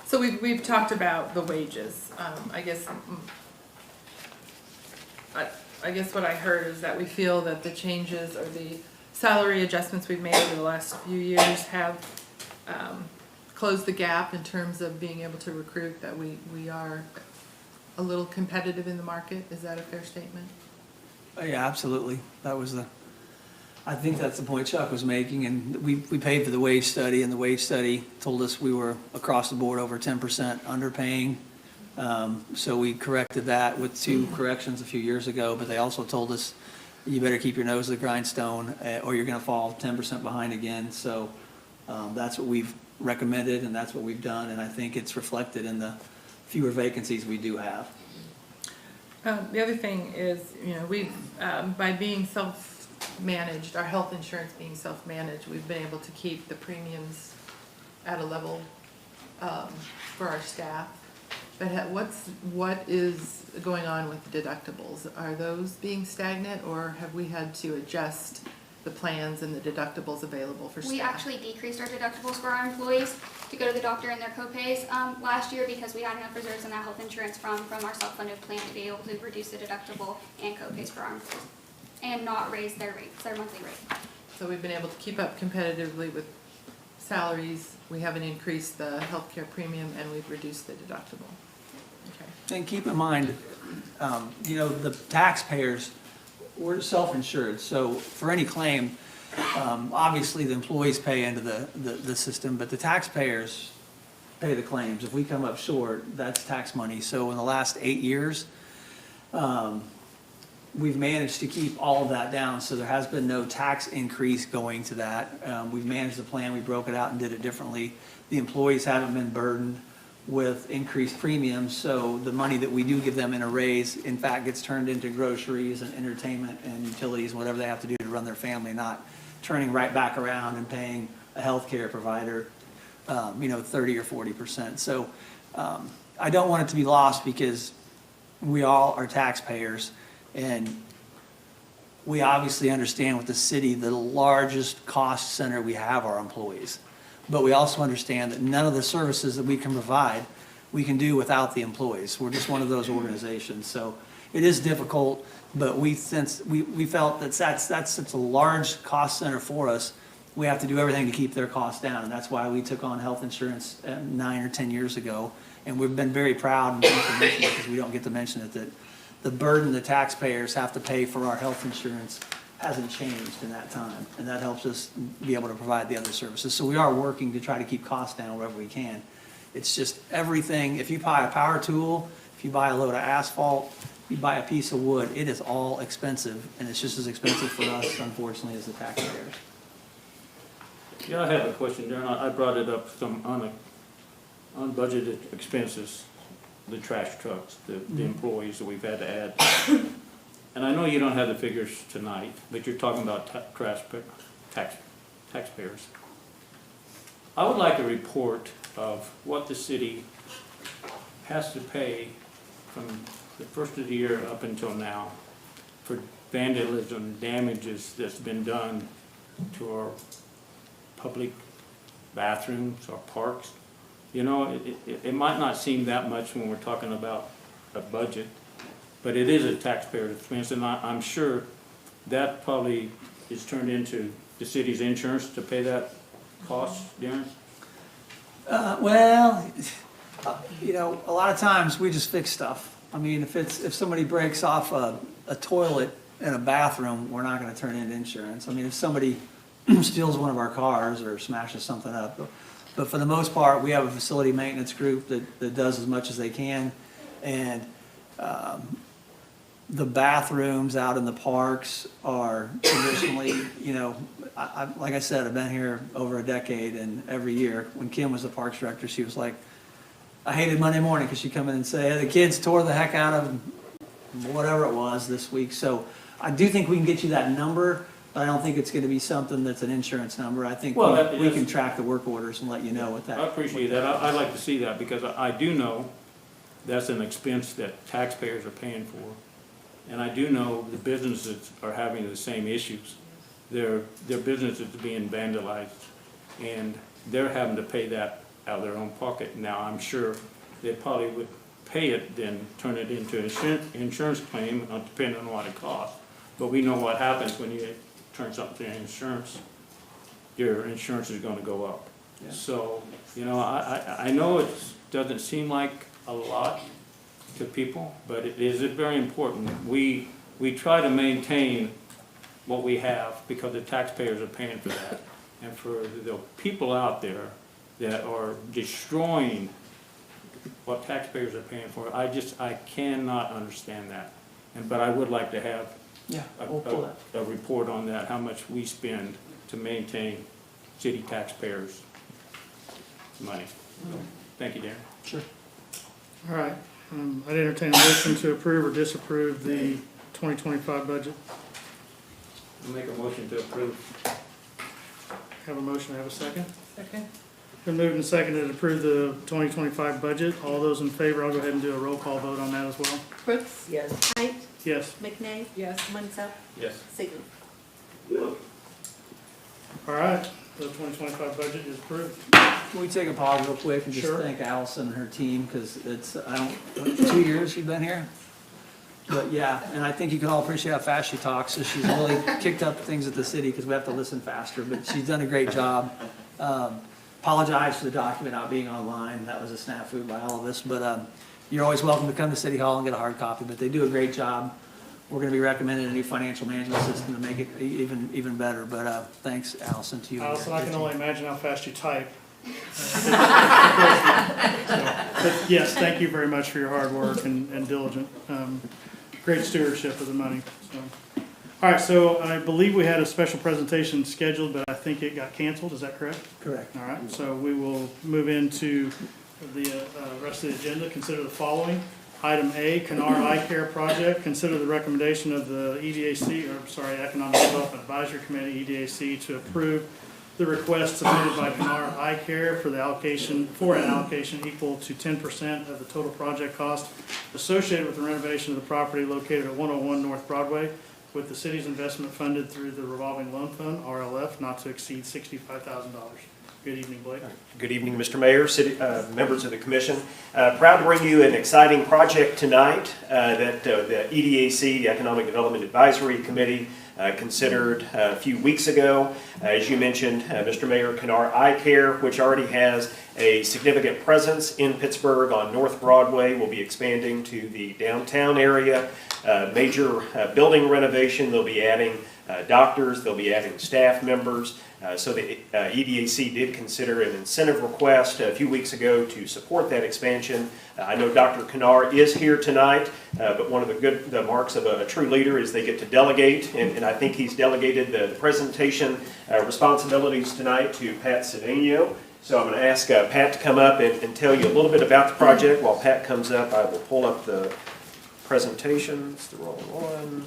So we've talked about the wages. I guess what I heard is that we feel that the changes or the salary adjustments we've made over the last few years have closed the gap in terms of being able to recruit, that we are a little competitive in the market. Is that a fair statement? Yeah, absolutely. I think that's the point Chuck was making, and we paid for the wage study, and the wage study told us we were across the board over 10% underpaying. So we corrected that with 2 corrections a few years ago, but they also told us you better keep your nose to the grindstone or you're gonna fall 10% behind again. So that's what we've recommended, and that's what we've done, and I think it's reflected in the fewer vacancies we do have. The other thing is, we've, by being self-managed, our health insurance being self-managed, we've been able to keep the premiums at a level for our staff. But what is going on with the deductibles? Are those being stagnant, or have we had to adjust the plans and the deductibles available for staff? We actually decreased our deductibles for our employees to go to the doctor and their co-pays last year because we had enough reserves in that health insurance from our self-funded plan to be able to reduce the deductible and co-pays for our employees and not raise their rates, their monthly rate. So we've been able to keep up competitively with salaries. We haven't increased the healthcare premium, and we've reduced the deductible. Okay. And keep in mind, the taxpayers, we're self-insured, so for any claim, obviously the employees pay into the system, but the taxpayers pay the claims. If we come up short, that's tax money. So in the last 8 years, we've managed to keep all of that down, so there has been no tax increase going to that. We've managed the plan, we broke it out and did it differently. The employees haven't been burdened with increased premiums, so the money that we do give them in a raise, in fact, gets turned into groceries and entertainment and utilities, whatever they have to do to run their family, not turning right back around and paying a healthcare provider, 30 or 40%. So I don't want it to be lost because we all are taxpayers, and we obviously understand with the city, the largest cost center we have are employees. But we also understand that none of the services that we can provide, we can do without the employees. We're just one of those organizations. So it is difficult, but we felt that that's such a large cost center for us. We have to do everything to keep their costs down, and that's why we took on health insurance 9 or 10 years ago. And we've been very proud and thankful to mention it, because we don't get to mention it, that the burden the taxpayers have to pay for our health insurance hasn't changed in that time, and that helps us be able to provide the other services. So we are working to try to keep costs down wherever we can. It's just everything. If you buy a power tool, if you buy a load of asphalt, you buy a piece of wood, it is all expensive, and it's just as expensive for us, unfortunately, as the taxpayers. Yeah, I have a question, Darren. I brought it up some unbudgeted expenses, the trash trucks, the employees that we've had to add. And I know you don't have the figures tonight, but you're talking about taxpayers. I would like a report of what the city has to pay from the first of the year up until now for vandalism, damages that's been done to our public bathrooms, our parks. You know, it might not seem that much when we're talking about a budget, but it is a taxpayer expense, and I'm sure that probably is turned into the city's insurance to pay that cost, Darren? Well, a lot of times we just fix stuff. I mean, if somebody breaks off a toilet in a bathroom, we're not going to turn it into insurance. I mean, if somebody steals one of our cars or smashes something up. But for the most part, we have a facility maintenance group that does as much as they can. And the bathrooms out in the parks are traditionally, like I said, I've been here over a decade, and every year, when Kim was the parks director, she was like, I hated Monday morning because she'd come in and say, hey, the kids tore the heck out of whatever it was this week. So I do think we can get you that number. I don't think it's going to be something that's an insurance number. I think we can track the work orders and let you know what that. I appreciate that. I'd like to see that, because I do know that's an expense that taxpayers are paying for. And I do know the businesses are having the same issues. Their business is being vandalized, and they're having to pay that out of their own pocket. Now, I'm sure they probably would pay it, then turn it into an insurance claim, depending on what it costs. But we know what happens when you turn something to insurance. Your insurance is going to go up. Yeah. So, I know it doesn't seem like a lot to people, but it is very important. We try to maintain what we have because the taxpayers are paying for that. And for the people out there that are destroying what taxpayers are paying for, I cannot understand that. But I would like to have a report on that, how much we spend to maintain city taxpayers' money. Thank you, Darren. Sure. All right, I'd entertain a motion to approve or disapprove the 2025 budget. I'll make a motion to approve. Have a motion, have a second? Second. Been moved and seconded to approve the 2025 budget. All those in favor, I'll go ahead and do a roll call vote on that as well. Brooks. Yes. Height. Yes. McNay. Yes. Munsell. Yes. Sigler. All right, the 2025 budget is approved. Can we take a pause real quick and just Sure. thank Allison and her team, because it's, 2 years you've been here? But yeah, and I think you can all appreciate how fast she talks, so she's really kicked up things at the city because we have to listen faster, but she's done a great job. Apologize for the document not being online, that was a snafu by all of us, but you're always welcome to come to City Hall and get a hard copy, but they do a great job we're gonna be recommending a new financial management system to make it even better. But thanks, Allison, to you. and Allison, your I can team. only imagine how fast you type. But yes, thank you very much for your hard work and diligent, great stewardship of the money, so. All right, so I believe we had a special presentation scheduled, but I think it got canceled, is that correct? Correct. All right, so we will move into the rest of the agenda. Consider the following. Item A, Kannarr Eye Care project. Consider the recommendation of the Economic Development Advisory Committee, EDAC, to approve the request submitted by Kannarr Eye Care for an allocation equal to 10% of the total project cost associated with the renovation of the property located at 101 North Broadway, with the city's investment funded through the revolving loan fund, RLF, not to exceed $65,000. Good evening, Blake. Good evening, Mr. Mayor, city, members of the commission. Proud to bring you an exciting project tonight that the EDAC, the Economic Development Advisory Committee, considered a few weeks ago. As you mentioned, Mr. Mayor, Kannarr Eye Care, which already has a significant presence in Pittsburgh on North Broadway, will be expanding to the downtown area. Major building renovation. They'll be adding doctors, they'll be adding staff members. So the EDAC did consider an incentive request a few weeks ago to support that expansion. I know Dr. Kannarr is here tonight, but one of the marks of a true leader is they get to delegate, and I think he's delegated the presentation responsibilities tonight to Pat Cedeno. So I'm going to ask Pat to come up and tell you a little bit about the project. While Pat comes up, I will pull up the presentations, the wrong one.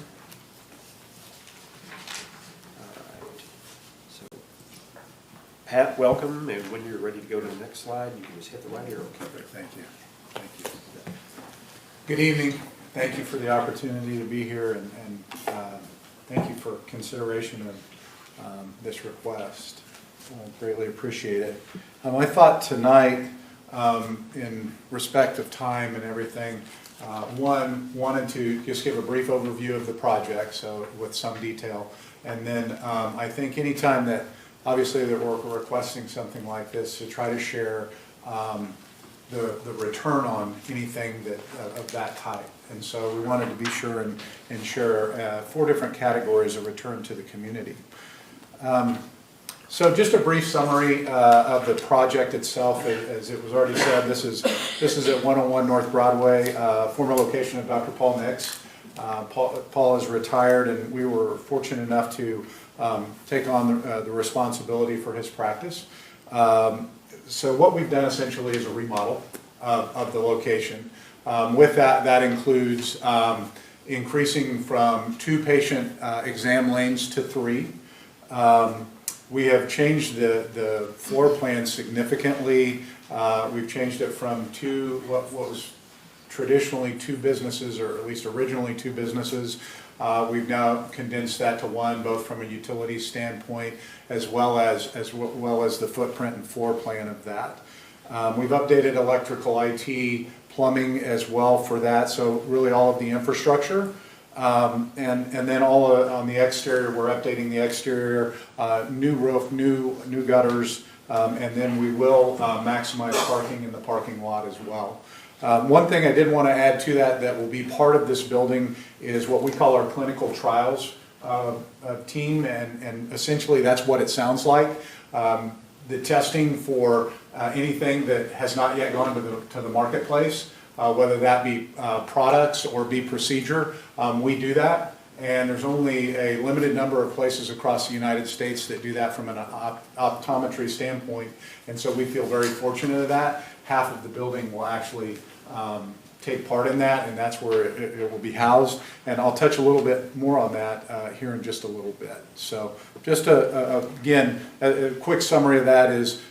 Pat, welcome, and when you're ready to go to the next slide, you can just hit the right arrow key. Thank you. Thank you. Good evening. Thank you for the opportunity to be here, and thank you for consideration of this request. I greatly appreciate it. I thought tonight, in respect of time and everything, wanted to just give a brief overview of the project, so with some detail, and then I think anytime that obviously that we're requesting something like this, to try to share the return on anything that of that type. And so we wanted to be sure and share 4 different categories of return to the community. So just a brief summary of the project itself. As it was already said, this is at 101 North Broadway, former location of Dr. Paul Nix. Paul is retired, and we were fortunate enough to take on the responsibility for his practice. So what we've done essentially is a remodel of the location. With that includes increasing from 2 patient exam lanes to 3. We have changed the floor plan significantly. We've changed it from what was traditionally 2 businesses, or at least originally 2 businesses. We've now condensed that to 1, both from a utility standpoint as well as the footprint and floor plan of that. We've updated electrical, IT, plumbing as well for that, so really all of the infrastructure. And then all on the exterior, we're updating the exterior, new roof, new gutters, and then we will maximize parking in the parking lot as well. One thing I did want to add to that will be part of this building is what we call our clinical trials team, and essentially that's what it sounds like. The testing for anything that has not yet gone to the marketplace, whether that be products or be procedure, we do that. And there's only a limited number of places across the United States that do that from an optometry standpoint, and so we feel very fortunate of that. Half of the building will actually take part in that, and that's where it will be housed. And I'll touch a little bit more on that here in just a little bit. So just again, a quick summary of that is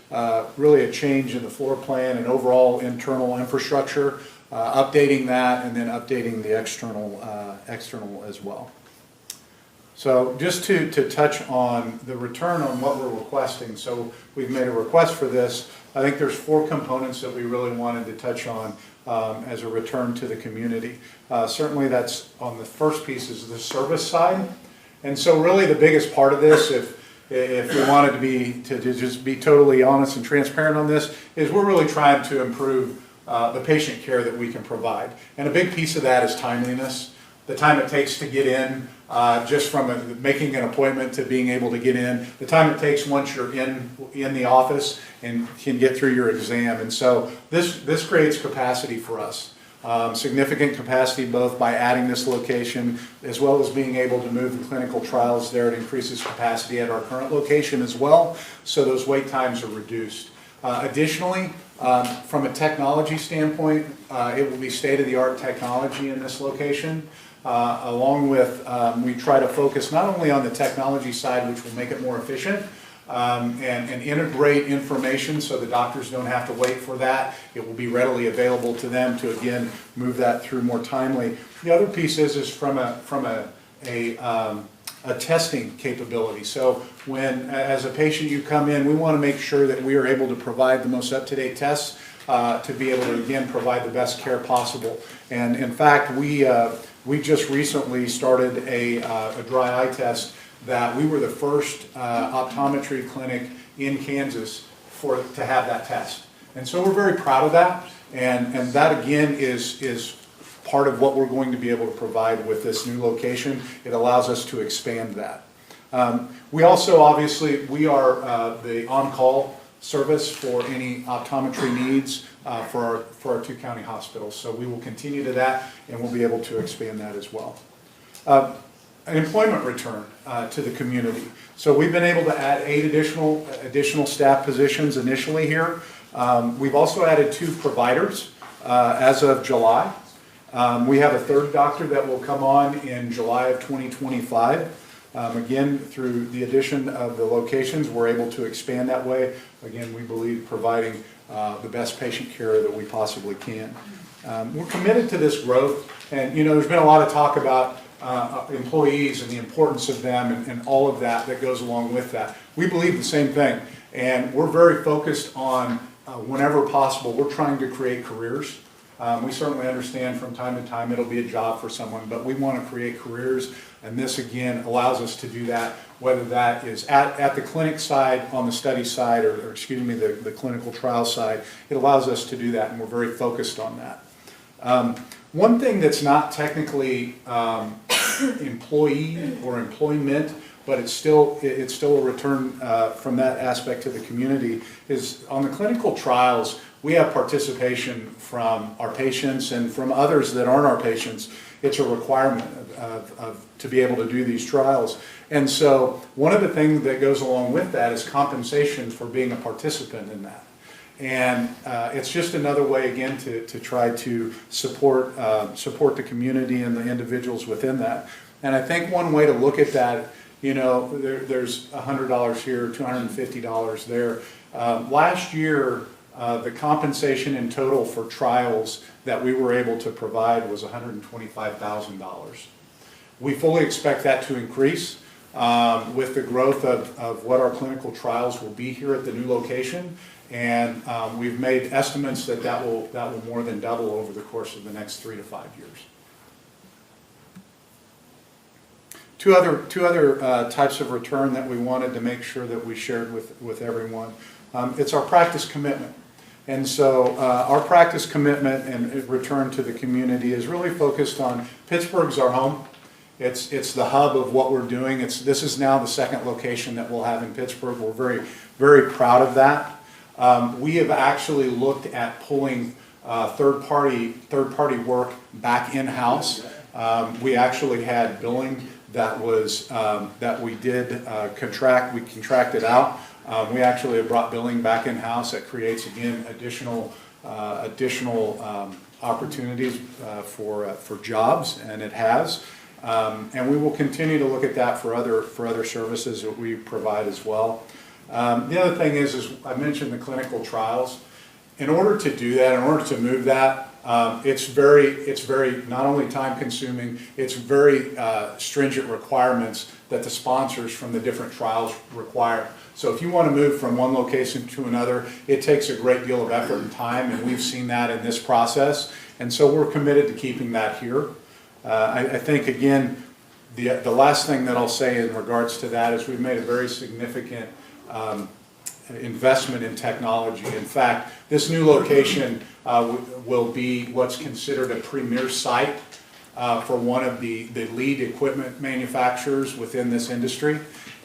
really a change in the floor plan and overall internal infrastructure, updating that, and then updating the external as well. So just to touch on the return on what we're requesting. So we've made a request for this. I think there's 4 components that we really wanted to touch on as a return to the community. Certainly that's on the first piece is the service side. And so really the biggest part of this, if we wanted to just be totally honest and transparent on this, is we're really trying to improve the patient care that we can provide. And a big piece of that is timeliness. the time it takes to get in, just from making an appointment to being able to get in, the time it takes once you're in the office and can get through your exam. And so this creates capacity for us. Significant capacity both by adding this location as well as being able to move the clinical trials there. It increases capacity at our current location as well, so those wait times are reduced. Additionally, from a technology standpoint, it will be state-of-the-art technology in this location. Along with, we try to focus not only on the technology side, which will make it more efficient, and integrate information so the doctors don't have to wait for that. It will be readily available to them to, again, move that through more timely. The other piece is from a testing capability. So when, as a patient, you come in, we want to make sure that we are able to provide the most up-to-date tests to be able to, again, provide the best care possible. And in fact, we just recently started a dry eye test that we were the first optometry clinic in Kansas to have that test. And so we're very proud of that. And that, again, is part of what we're going to be able to provide with this new location. It allows us to expand that. We also, obviously, we are the on-call service for any optometry needs for our two county hospitals. So we will continue to that, and we'll be able to expand that as well. An employment return to the community. So we've been able to add 8 additional staff positions initially here. We've also added 2 providers as of July. We have a 3rd doctor that will come on in July of 2025. Again, through the addition of the locations, we're able to expand that way. Again, we believe providing the best patient care that we possibly can. We're committed to this growth, and there's been a lot of talk about employees and the importance of them and all of that goes along with that. We believe the same thing, and we're very focused on whenever possible, we're trying to create careers. We certainly understand from time to time it'll be a job for someone, but we want to create careers, and this again allows us to do that, whether that is at the clinic side, on the study side, or excuse me, the clinical trial side. It allows us to do that, and we're very focused on that. One thing that's not technically employee or employment, but it's still a return from that aspect to the community, is on the clinical trials. We have participation from our patients and from others that aren't our patients. It's a requirement to be able to do these trials. And so one of the things that goes along with that is compensation for being a participant in that. And it's just another way, again, to try to support the community and the individuals within that. And I think one way to look at that, there's $100 here, $250 there. Last year, the compensation in total for trials that we were able to provide was $125,000. We fully expect that to increase with the growth of what our clinical trials will be here at the new location. And we've made estimates that will more than double over the course of the next 3 to 5 years. Two other types of return that we wanted to make sure that we shared with everyone. It's our practice commitment. And so our practice commitment and return to the community is really focused on Pittsburgh's our home. It's the hub of what we're doing. This is now the 2nd location that we'll have in Pittsburgh. We're very, very proud of that. We have actually looked at pulling third-party work back in-house. We actually had billing that we did contract. We contracted out. We actually have brought billing back in-house. That creates, again, additional opportunities for jobs, and it has. And we will continue to look at that for other services that we provide as well. The other thing is I mentioned the clinical trials. In order to do that, in order to move that, it's very not only time consuming, it's very stringent requirements that the sponsors from the different trials require. So if you want to move from one location to another, it takes a great deal of effort and time, and we've seen that in this process. And so we're committed to keeping that here. I think, again, the last thing that I'll say in regards to that is we've made a very significant investment in technology. In fact, this new location will be what's considered a premier site for one of the lead equipment manufacturers within this industry.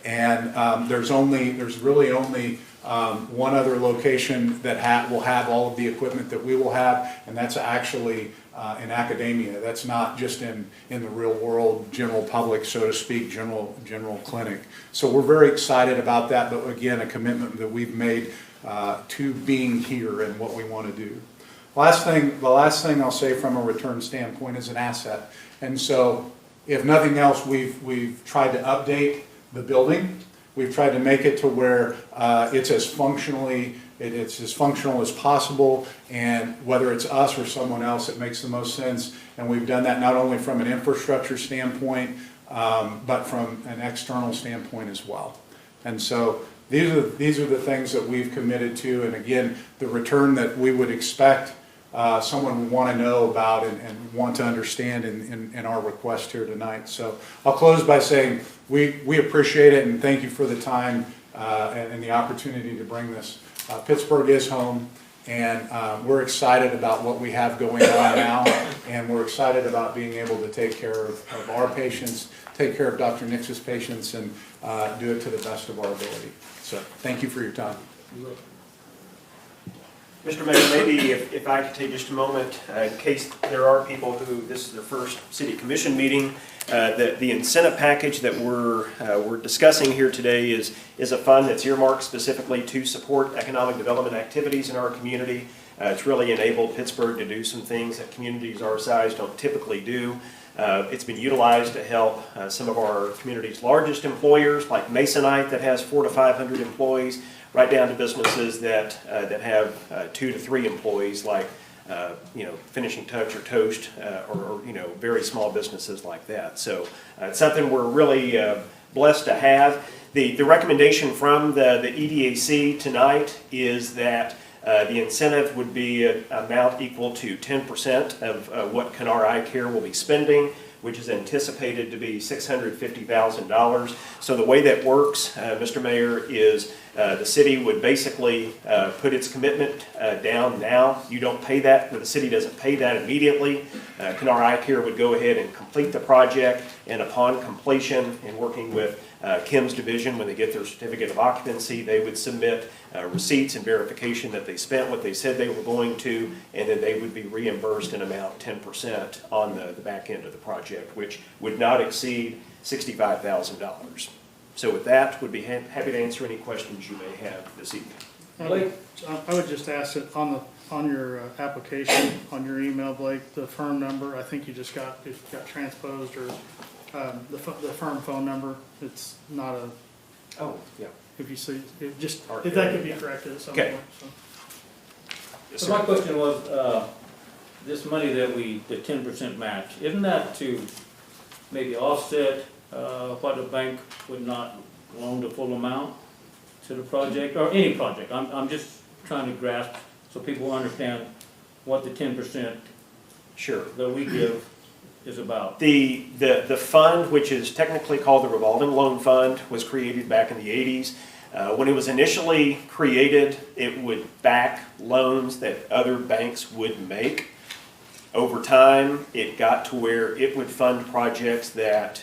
And there's really only one other location that will have all of the equipment that we will have, and that's actually in academia. That's not just in the real world, general public, so to speak, general clinic. So we're very excited about that, but again, a commitment that we've made to being here and what we want to do. The last thing I'll say from a return standpoint is an asset. And so if nothing else, we've tried to update the building. We've tried to make it to where it's as functional as possible, and whether it's us or someone else, it makes the most sense. And we've done that not only from an infrastructure standpoint, but from an external standpoint as well. And so these are the things that we've committed to, and again, the return that we would expect someone would want to know about and want to understand in our request here tonight. So I'll close by saying we appreciate it and thank you for the time and the opportunity to bring this. Pittsburg is home, and we're excited about what we have going on now, and we're excited about being able to take care of our patients, take care of Dr. Nix's patients, and do it to the best of our ability. So thank you for your time. Mr. Mayor, maybe if I could take just a moment, in case there are people who this is their first city commission meeting, the incentive package that we're discussing here today is a fund that's earmarked specifically to support economic development activities in our community. It's really enabled Pittsburgh to do some things that communities our size don't typically do. It's been utilized to help some of our community's largest employers, like Masonite, that has 400 to 500 employees, right down to businesses that have 2 to 3 employees, like Finishing Touch or Toast, or very small businesses like that. So it's something we're really blessed to have. The recommendation from the EDAC tonight is that the incentive would be an amount equal to 10% of what Kannarr Eye Care will be spending, which is anticipated to be $650,000. So the way that works, Mr. Mayor, is the city would basically put its commitment down now. You don't pay that, but the city doesn't pay that immediately. Kannarr Eye Care would go ahead and complete the project, and upon completion and working with Kim's division, when they get their certificate of occupancy, they would submit receipts and verification that they spent what they said they were going to, and then they would be reimbursed an amount 10% on the back end of the project, which would not exceed $65,000. So with that, would be happy to answer any questions you may have this evening. Blake, I would just ask that on your application, on your email, Blake, the firm number, I think it got transposed, or the firm phone number. It's not a. Oh, yeah. If you see, if that could be corrected at some point. So. Yes, So sir. my question was, this money that the 10% match, isn't that to maybe offset what a bank would not loan the full amount to the project, or any project? I'm just trying to grasp so people understand what the 10% Sure. that we give is about. The fund, which is technically called the revolving loan fund, was created back in the 80s. When it was initially created, it would back loans that other banks would make. Over time, it got to where it would fund projects that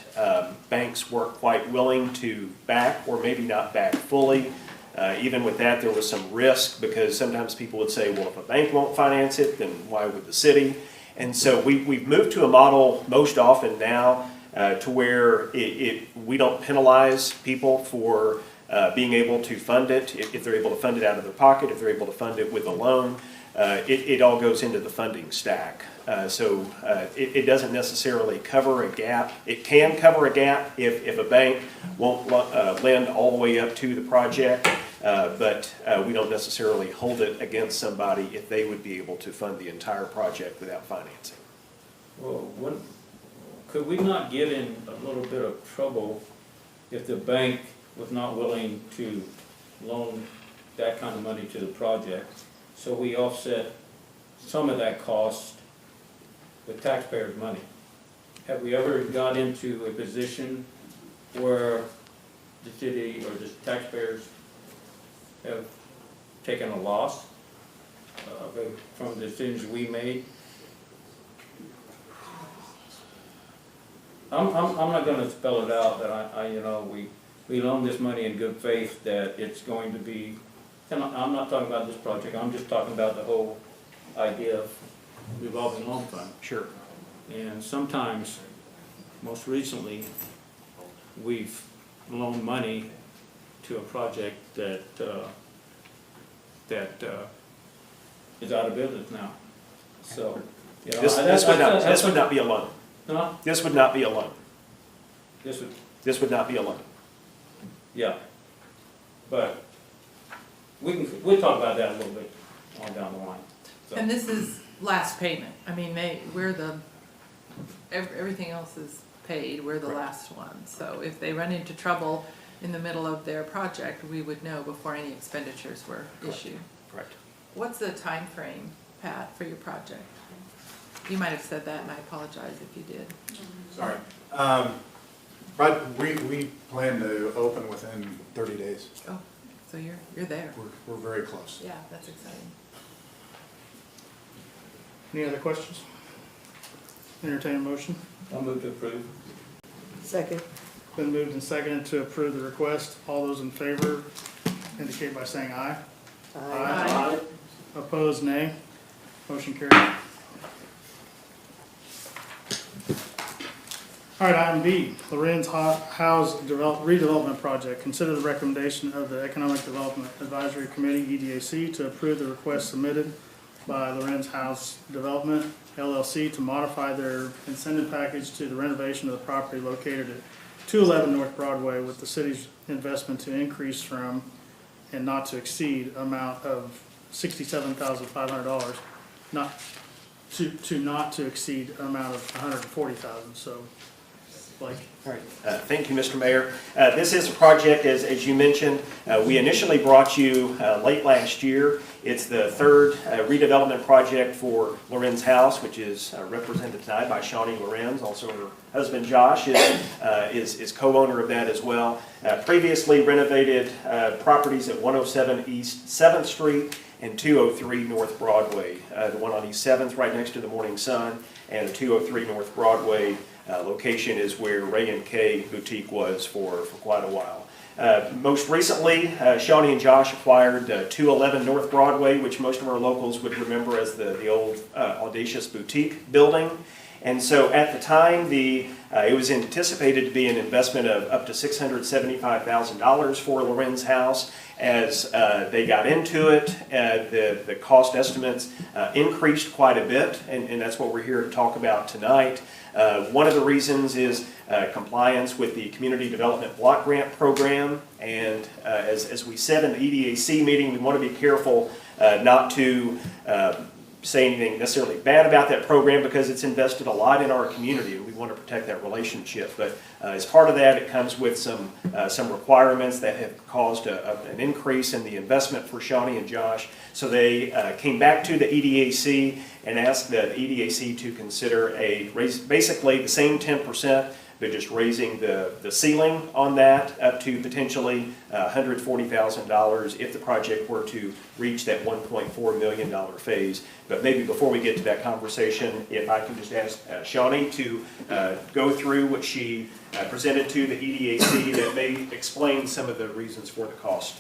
banks weren't quite willing to back, or maybe not back fully. Even with that, there was some risk, because sometimes people would say, well, if a bank won't finance it, then why would the city? And so we've moved to a model most often now to where we don't penalize people for being able to fund it. If they're able to fund it out of their pocket, if they're able to fund it with a loan, it all goes into the funding stack. So it doesn't necessarily cover a gap. It can cover a gap if a bank won't lend all the way up to the project, but we don't necessarily hold it against somebody if they would be able to fund the entire project without financing. Well, could we not get in a little bit of trouble if the bank was not willing to loan that kind of money to the project? So we offset some of that cost with taxpayers' money. Have we ever got into a position where the city or the taxpayers have taken a loss from the decisions we made? I'm not gonna spell it out, but we loan this money in good faith that it's going to be, and I'm not talking about this project, I'm just talking about the whole idea of revolving loan fund. Sure. And sometimes, most recently, we've loaned money to a project that is out of business now. So, you know. This would not be a loan. Huh? This would not be a loan. This would, not be a loan. yeah. But we'll talk about that a little bit on down the line. So. And this is last payment. I mean, everything else is paid, we're the last one. So if they run into trouble in the middle of their project, we would know before any expenditures were issued. Correct. What's the time frame, Pat, for your project? You might have said that, and I apologize if you did. Sorry. But we plan to open within 30 days. Oh, so you're there. We're very close. Yeah, that's exciting. Any other questions? Entertain a motion. I'll move to approve. Second. Been moved and seconded to approve the request. All those in favor indicate by saying aye. Aye. Opposed, nay. Motion carried. All right, item B, Lorenz Haus redevelopment project. Consider the recommendation of the Economic Development Advisory Committee, EDAC, to approve the request submitted by Lorenz Haus Development LLC to modify their incentive package to the renovation of the property located at 211 North Broadway with the city's investment to increase from and not to exceed amount of $67,500, not to exceed amount of $140,000. So, Blake. All right. Thank you, Mr. Mayor. This is a project, as you mentioned, we initially brought you late last year. It's the third redevelopment project for Lorenz Haus, which is represented tonight by Shawnee Lorenz. Also, her husband Josh is co-owner of that as well. Previously renovated properties at 107 East 7th Street and 203 North Broadway. The one on East 7th right next to the Morning Sun, and the 203 North Broadway location is where Ray and Kay Boutique was for quite a while. Most recently, Shawnee and Josh acquired 211 North Broadway, which most of our locals would remember as the old Audacious Boutique building. And so at the time, it was anticipated to be an investment of up to $675,000 for Lorenz Haus. As they got into it, the cost estimates increased quite a bit, and that's what we're here to talk about tonight. One of the reasons is compliance with the Community Development Block Grant Program, and as we said in the EDAC meeting, we want to be careful not to say anything necessarily bad about that program because it's invested a lot in our community and we want to protect that relationship. But as part of that, it comes with some requirements that have caused an increase in the investment for Shawnee and Josh. So they came back to the EDAC and asked the EDAC to consider basically the same 10%, but just raising the ceiling on that up to potentially $140,000 if the project were to reach that $1.4 million phase. But maybe before we get to that conversation, if I can just ask Shawnee to go through what she presented to the EDAC that may explain some of the reasons for the cost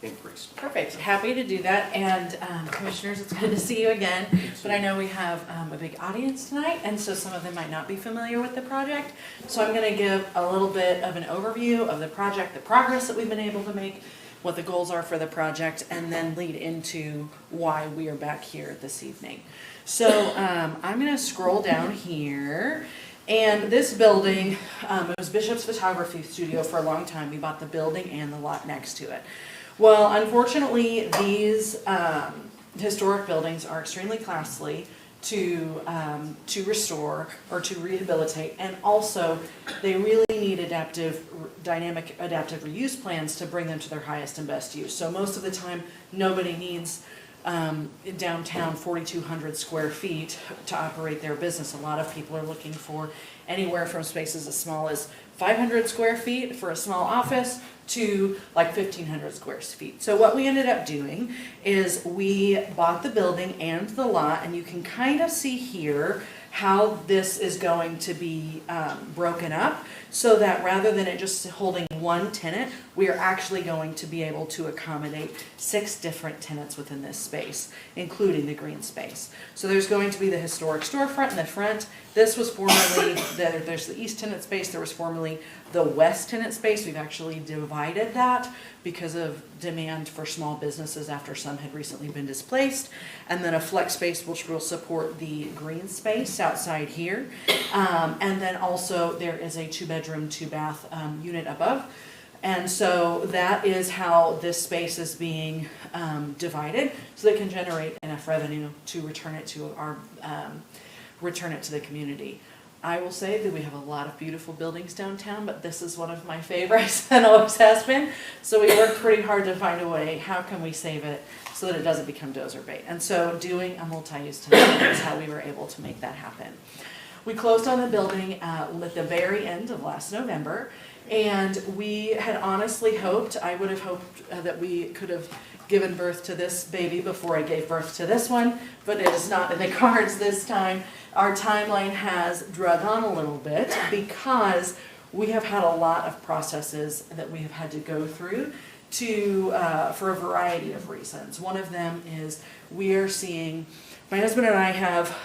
increase. Perfect. Happy to do that. And commissioners, it's good to see you again. But I know we have a big audience tonight, and so some of them might not be familiar with the project. So I'm going to give a little bit of an overview of the project, the progress that we've been able to make, what the goals are for the project, and then lead into why we are back here this evening. So I'm going to scroll down here. And this building, it was Bishop's Photography Studio for a long time. We bought the building and the lot next to it. Well, unfortunately, these historic buildings are extremely costly to restore or to rehabilitate, and also they really need dynamic adaptive reuse plans to bring them to their highest and best use. So most of the time, nobody needs downtown 4,200 square feet to operate their business. A lot of people are looking for anywhere from spaces as small as 500 square feet for a small office to like 1,500 square feet. So what we ended up doing is we bought the building and the lot, and you can kind of see here how this is going to be broken up, so that rather than it just holding one tenant, we are actually going to be able to accommodate 6 different tenants within this space, including the green space. So there's going to be the historic storefront in the front. This was formerly, there's the east tenant space, there was formerly the west tenant space. We've actually divided that because of demand for small businesses after some had recently been displaced. And then a flex space which will support the green space outside here. And then also there is a 2-bedroom, 2-bath unit above. And so that is how this space is being divided, so they can generate enough revenue to return it to our, return it to the community. I will say that we have a lot of beautiful buildings downtown, but this is one of my favorites and always has been. So we worked pretty hard to find a way, how can we save it so that it doesn't become dozer bait? And so doing a multi-use tenant is how we were able to make that happen. We closed on the building at the very end of last November, and we had honestly hoped, I would have hoped that we could have given birth to this baby before I gave birth to this one, but it is not in the cards this time. Our timeline has drug on a little bit because we have had a lot of processes that we have had to go through to for a variety of reasons. One of them is we are seeing, my husband and I have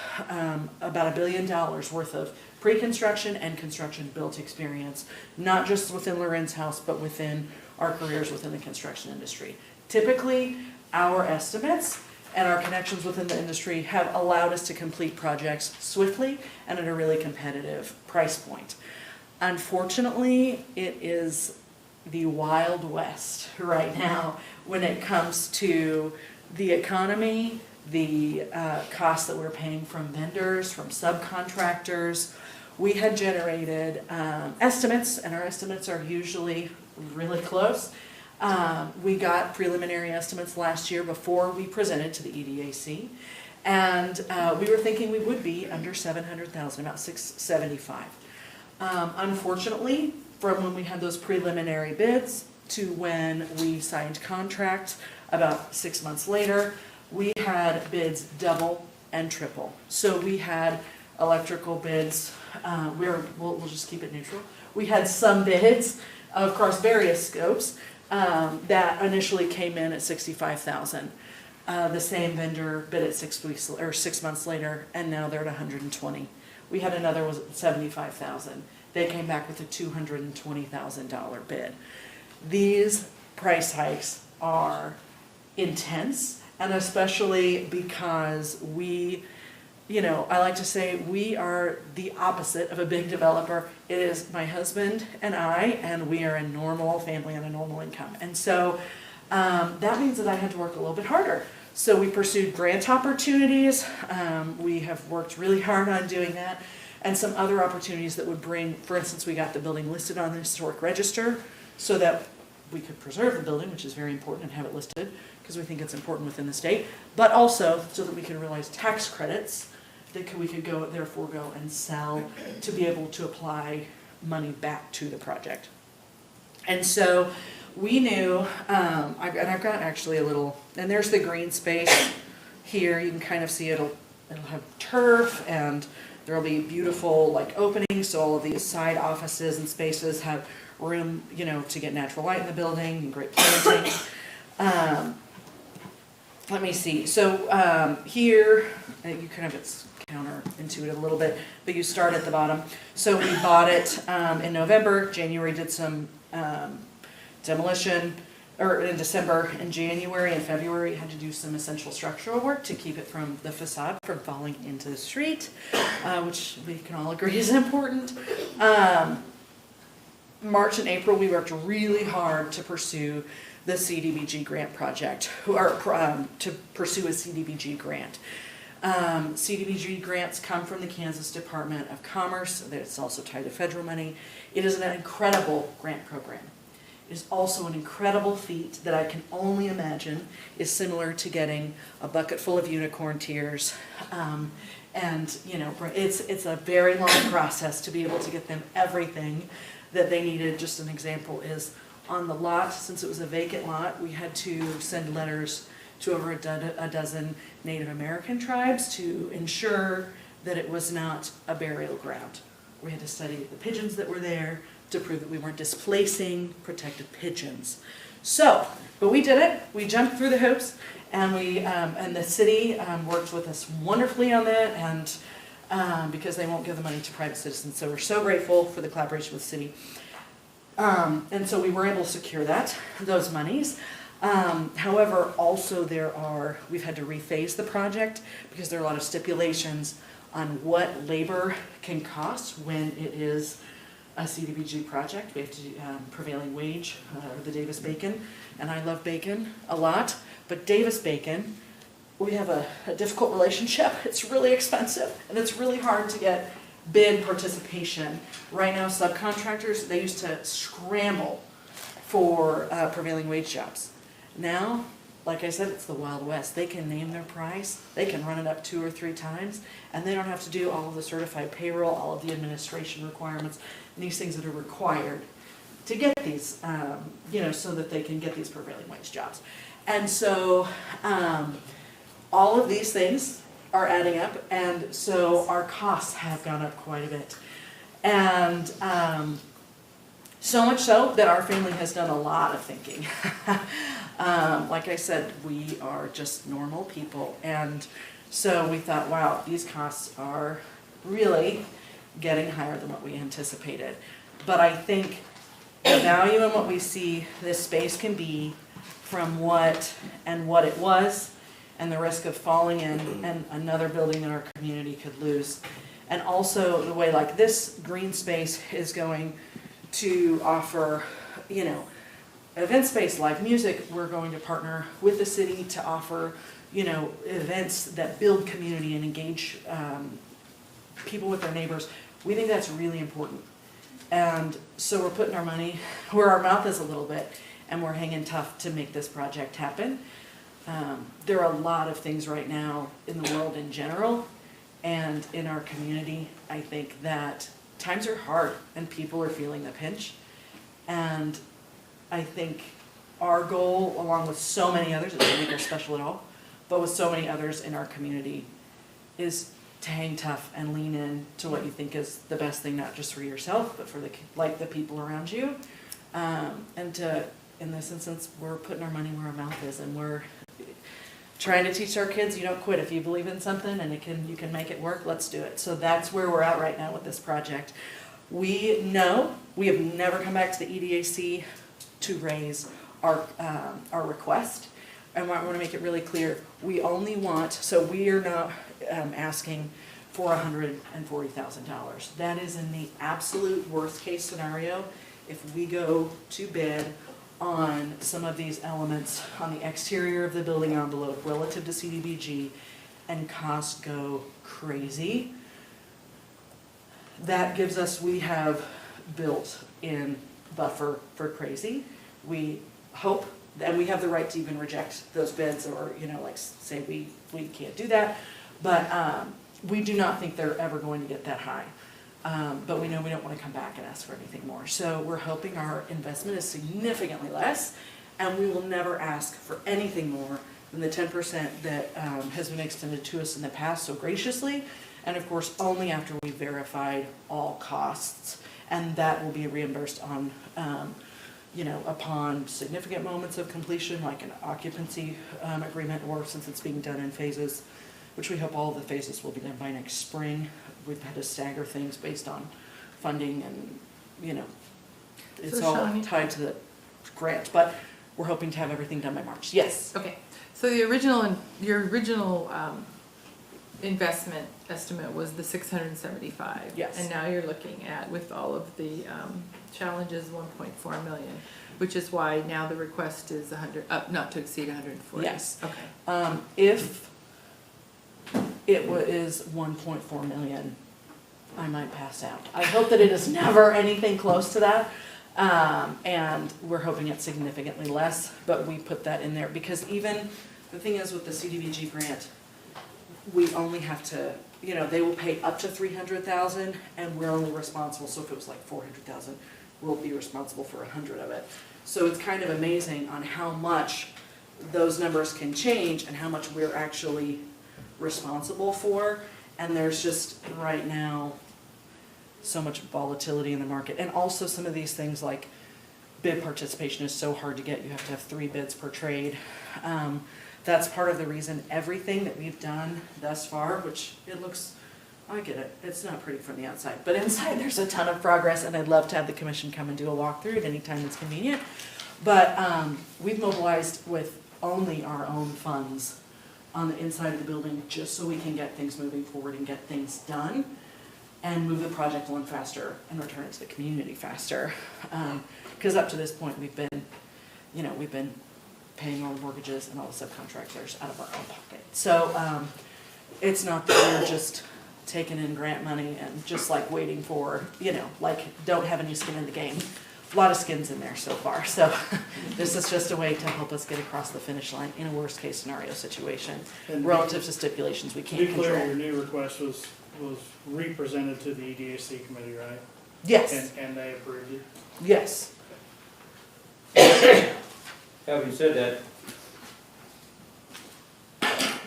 about $1 billion worth of pre-construction and construction built experience, not just within Lorenz Haus, but within our careers within the construction industry. Typically, our estimates and our connections within the industry have allowed us to complete projects swiftly and at a really competitive price point. Unfortunately, it is the Wild West right now when it comes to the economy, the costs that we're paying from vendors, from subcontractors. We had generated estimates, and our estimates are usually really close. We got preliminary estimates last year before we presented to the EDAC, and we were thinking we would be under $700,000, about $675,000. Unfortunately, from when we had those preliminary bids to when we signed contracts about 6 months later, we had bids double and triple. So we had electrical bids, we'll just keep it neutral. We had some bids across various scopes that initially came in at $65,000. The same vendor bid at 6 months later, and now they're at $120,000. We had another was at $75,000. They came back with a $220,000 bid. These price hikes are intense, and especially because we, you know, I like to say we are the opposite of a big developer. It is my husband and I, and we are a normal family on a normal income. And so that means that I had to work a little bit harder. So we pursued grant opportunities. We have worked really hard on doing that. And some other opportunities that would bring, for instance, we got the building listed on the historic register so that we could preserve the building, which is very important, and have it listed because we think it's important within the state, but also so that we can realize tax credits that we could therefore go and sell to be able to apply money back to the project. And so we knew, I've got actually a little, and there's the green space here. You can kind of see it'll have turf, and there'll be beautiful like openings, so all of these side offices and spaces have room, you know, to get natural light in the building and great planting. Let me see. So here, you kind of, it's counterintuitive a little bit, but you start at the bottom. So we bought it in November. January did some demolition, or in December. In January and February had to do some essential structural work to keep it from the facade from falling into the street, which we can all agree is important. March and April, we worked really hard to pursue the CDBG grant project, or to pursue a CDBG grant. CDBG grants come from the Kansas Department of Commerce. It's also tied to federal money. It is an incredible grant program. It is also an incredible feat that I can only imagine is similar to getting a bucket full of unicorn tears. And you know, it's a very long process to be able to get them everything that they needed. Just an example is on the lot, since it was a vacant lot, we had to send letters to over a dozen Native American tribes to ensure that it was not a burial ground. We had to study the pigeons that were there to prove that we weren't displacing protected pigeons. So, but we did it. We jumped through the hoops, and and the city worked with us wonderfully on that, and because they won't give the money to private citizens. So we're so grateful for the collaboration with the city. And so we were able to secure those monies. However, also we've had to rephase the project because there are a lot of stipulations on what labor can cost when it is a CDBG project. We have to do prevailing wage, or the Davis Bacon, and I love bacon a lot, but Davis Bacon, we have a difficult relationship. It's really expensive, and it's really hard to get bid participation. Right now, subcontractors, they used to scramble for prevailing wage jobs. Now, like I said, it's the Wild West. They can name their price, they can run it up 2 or 3 times, and they don't have to do all of the certified payroll, all of the administration requirements, and these things that are required to get these, so that they can get these prevailing wage jobs. And so, all of these things are adding up, and so our costs have gone up quite a bit. And so much so that our family has done a lot of thinking. Like I said, we are just normal people, and so we thought, wow, these costs are really getting higher than what we anticipated. But I think the value in what we see this space can be from what it was, and the risk of falling in and another building that our community could lose. And also the way like this green space is going to offer, event space, live music. We're going to partner with the city to offer, events that build community and engage people with their neighbors. We think that's really important. And so we're putting our money where our mouth is a little bit, and we're hanging tough to make this project happen. There are a lot of things right now in the world in general and in our community. I think that times are hard and people are feeling the pinch. And I think our goal, along with so many others, it doesn't make us special at all, but with so many others in our community, is to hang tough and lean in to what you think is the best thing, not just for yourself, but for the people around you. And to, in this instance, we're putting our money where our mouth is, and we're trying to teach our kids, you don't quit. If you believe in something and you can make it work, let's do it. So that's where we're at right now with this project. We know we have never come back to the EDAC to raise our request. And I want to make it really clear, we only want, so we are not asking for $140,000. That is in the absolute worst case scenario if we go to bid on some of these elements on the exterior of the building envelope relative to CDBG and costs go crazy. That gives us, we have built in buffer for crazy. We hope, and we have the right to even reject those bids or, say we can't do that. But we do not think they're ever going to get that high. But we know we don't want to come back and ask for anything more. So we're hoping our investment is significantly less, and we will never ask for anything more than the 10% that has been extended to us in the past so graciously, and of course only after we've verified all costs, and that will be reimbursed on, upon significant moments of completion, like an occupancy agreement, or since it's being done in phases, which we hope all of the phases will be done by next spring. We've had to stagger things based on funding and, it's So all Shawnee- tied to the grant, but we're hoping to have everything done by March. Yes? Okay, so your original investment estimate was the 675. Yes. And now you're looking at, with all of the challenges, 1.4 million, which is why now the request is not to exceed 140. Yes. Okay. If it is 1.4 million, I might pass out. I hope that it is never anything close to that. And we're hoping it's significantly less, but we put that in there because even, the thing is with the CDBG grant, we only have to, they will pay up to 300,000 and we're only responsible, so if it was like 400,000, we'll be responsible for 100 of it. So it's kind of amazing on how much those numbers can change and how much we're actually responsible for. And there's just, right now, so much volatility in the market. And also some of these things like bid participation is so hard to get. You have to have 3 bids per trade. That's part of the reason everything that we've done thus far, which it looks, I get it, it's not pretty from the outside, but inside there's a ton of progress, and I'd love to have the commission come and do a walkthrough at any time that's convenient. But we've mobilized with only our own funds on the inside of the building just so we can get things moving forward and get things done and move the project along faster and return it to the community faster. Because up to this point, we've been paying all the mortgages and all the subcontractors out of our own pocket. So it's not that we're just taking in grant money and just like waiting for, don't have any skin in the game. A lot of skins in there so far. So this is just a way to help us get across the finish line in a worst case scenario situation And relative to stipulations we To can't be clear, control. your new request was re-presented to the EDAC committee, right? Yes, And they approved it? yes. Having said that,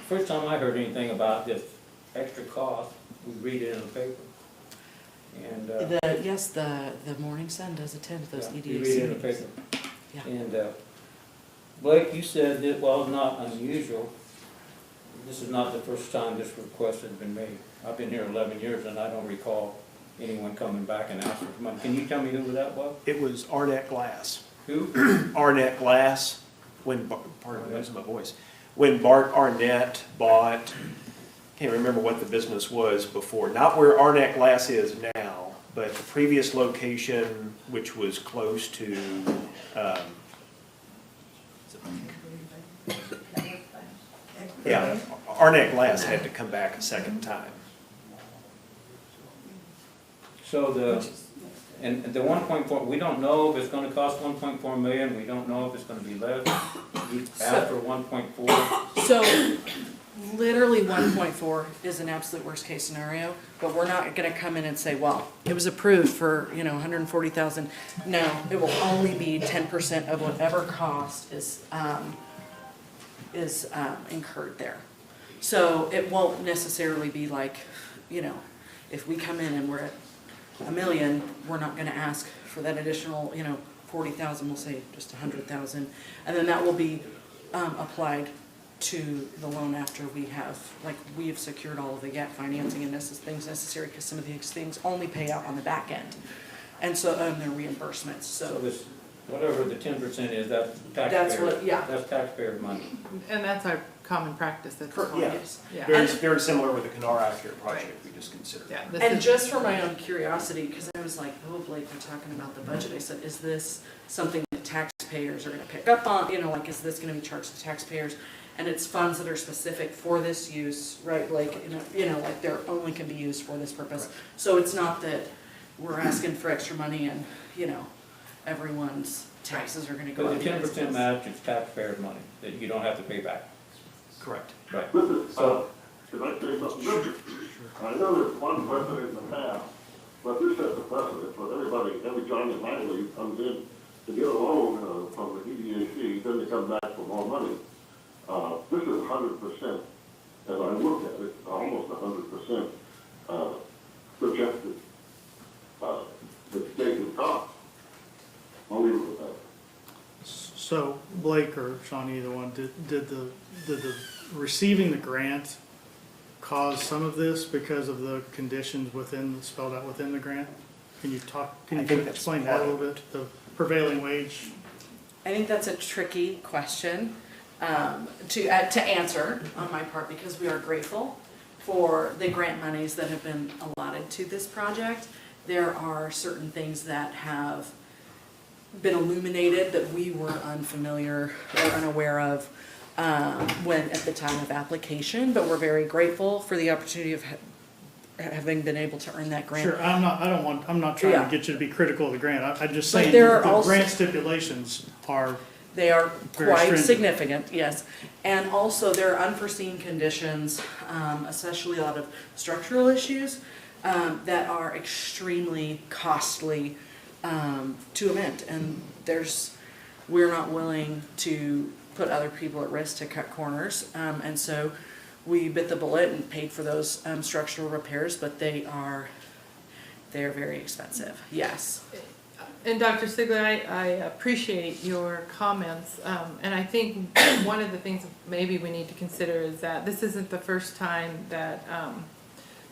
first time I heard anything about this extra cost, we read it in the paper. And, The Morning Sun does attend those yeah, EDAC we read it in the meetings. paper. Yeah. And, Blake, you said that while not unusual, this is not the first time this request has been made. I've been here 11 years and I don't recall anyone coming back and asking for money. Can you tell me who that was? It was Arnett Glass. Who? Arnett Glass, pardon me, losing my voice. When Bart Arnett bought, can't remember what the business was before, not where Arnett Glass is now, but the previous location, which was close to, yeah, Arnett Glass had to come back a second time. So and the 1.4, we don't know if it's gonna cost 1.4 million, we don't know if it's gonna be less. You asked for 1.4. So literally 1.4 is an absolute worst case scenario, but we're not gonna come in and say, well, it was approved for, 140,000. No, it will only be 10% of whatever cost is incurred there. So it won't necessarily be like, if we come in and we're at $1 million, we're not gonna ask for that additional, 40,000, we'll say just 100,000. And then that will be applied to the loan after we have secured all of the gap financing and things necessary, because some of these things only pay out on the back end. And so, they're reimbursements, So so. this, whatever the 10% is, that's That's taxpayer. what- yeah. That's taxpayer money. And that's our common practice at the Yeah. moment. Yes. Yeah. Very similar with the Kannarr Eye Care project we just considered. Yeah, this And is- just for my own curiosity, because I was like, oh, Blake, we're talking about the budget. I said, is this something that taxpayers are gonna pick up on? Is this gonna be charged to taxpayers? And it's funds that are specific for this use, right? They're only can be used for this purpose. So it's not that we're asking for extra money and, everyone's taxes are gonna go But up. the 10% match is taxpayer money that you don't have to pay back. Correct. Right. Listen, can I say something? I know there's one precedent in the past, but this sets a precedent for everybody, every Johnny Langley comes in to get a loan from the EDAC, then they come back for more money. This is 100%, as I look at it, almost 100% projected, the stated cost. I'll leave it with that. So Blake or Sean, either one, did the receiving the grant cause some of this because of the conditions spelled out within the grant? Can you I think that's explain that a part little of bit, the prevailing wage? I think that's a tricky question to answer on my part, because we are grateful for the grant monies that have been allotted to this project. There are certain things that have been illuminated that we were unfamiliar or unaware of when at the time of application, but we're very grateful for the opportunity of having been able to earn that grant. Sure, I'm not trying Yeah. to get you to be critical of the grant. I'm just But saying there are the also- grant stipulations are, They are Very quite stringent. significant, yes. And also there are unforeseen conditions, especially a lot of structural issues, that are extremely costly to amend. And we're not willing to put other people at risk to cut corners. And so we bit the bullet and paid for those structural repairs, but they're very expensive, yes. And Dr. Sigler, I appreciate your comments, and I think one of the things maybe we need to consider is that this isn't the first time that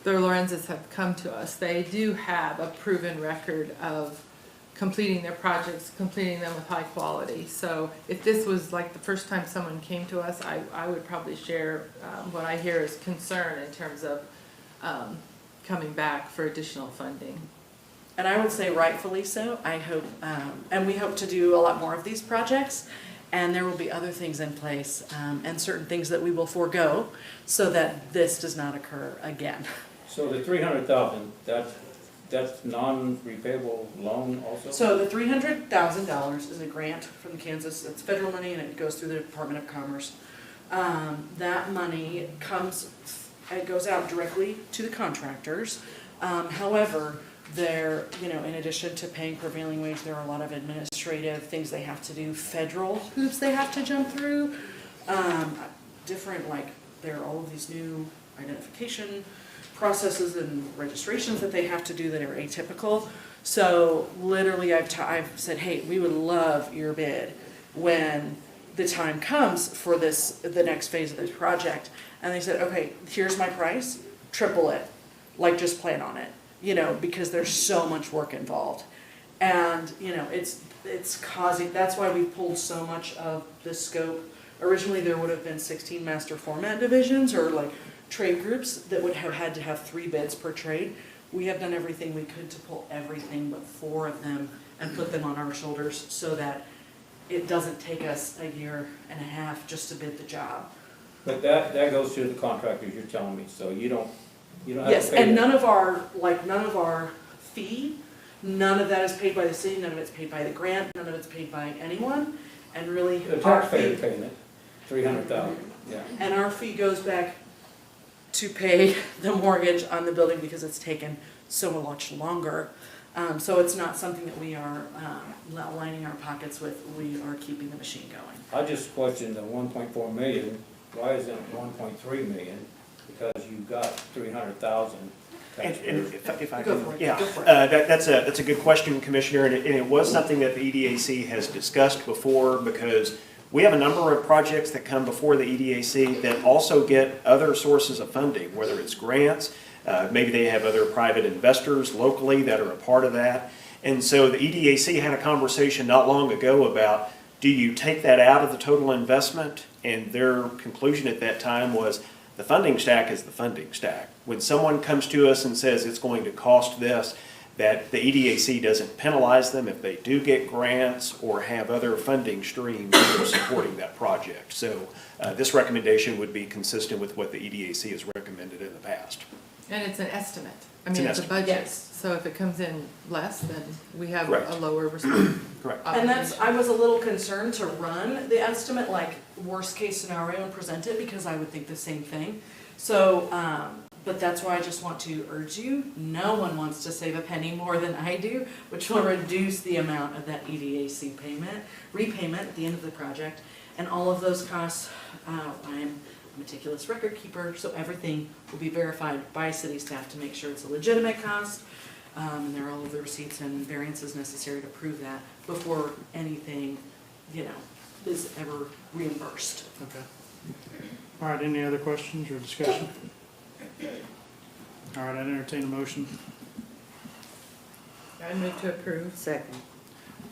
the Lorenzes have come to us. They do have a proven record of completing their projects, completing them with high quality. So if this was like the first time someone came to us, I would probably share what I hear is concern in terms of coming back for additional funding. And I would say rightfully so. I hope, and we hope to do a lot more of these projects, and there will be other things in place and certain things that we will forego so that this does not occur again. So the 300,000, that's non-repayable loan also? So the $300,000 is a grant from Kansas. It's federal money and it goes through the Department of Commerce. That money it goes out directly to the contractors. However, in addition to paying prevailing wage, there are a lot of administrative things they have to do, federal hoops they have to jump through. There are all of these new identification processes and registrations that they have to do that are atypical. So literally I've said, hey, we would love your bid when the time comes for the next phase of this project. And they said, okay, here's my price, triple it, just plan on it, because there's so much work involved. And, it's causing, that's why we pulled so much of the scope. Originally there would have been 16 master format divisions or trade groups that would have had to have 3 bids per trade. We have done everything we could to pull everything but 4 of them and put them on our shoulders so that it doesn't take us a year and a half just to bid the job. But that goes to the contractors, you're telling me, so you don't have to Yes, pay and that. none of our fee, none of that is paid by the city, none of it's paid by the grant, none of it's paid by anyone, and really The our taxpayer fee, paying it, 300,000, yeah. and our fee goes back to pay the mortgage on the building because it's taken so much longer. So it's not something that we are lining our pockets with, we are keeping the machine going. I just questioned the 1.4 million, why isn't it 1.3 million? Because you got 300,000 And taxpayers. if I Go can, for it, yeah, go for it. that's a good question, Commissioner, and it was something that the EDAC has discussed before, because we have a number of projects that come before the EDAC that also get other sources of funding, whether it's grants, maybe they have other private investors locally that are a part of that. And so the EDAC had a conversation not long ago about, do you take that out of the total investment? And their conclusion at that time was, the funding stack is the funding stack. When someone comes to us and says it's going to cost this, that the EDAC doesn't penalize them if they do get grants or have other funding streams that are supporting that project. So this recommendation would be consistent with what the EDAC has recommended in the past. And it's an estimate. I It's mean, an it's a estimate. budget, Yes. so if it comes in less, then we have Correct. a lower response. Correct. And I was a little concerned to run the estimate, worst case scenario, and present it, because I would think the same thing. So, but that's why I just want to urge you, no one wants to save a penny more than I do, which will reduce the amount of that EDAC repayment at the end of the project. And all of those costs, I'm a meticulous record keeper, so everything will be verified by city staff to make sure it's a legitimate cost. And there are all of the receipts and variances necessary to prove that before anything, is ever reimbursed. Okay. All right, any other questions or discussion? All right, I'd entertain a motion. I move to approve. Second.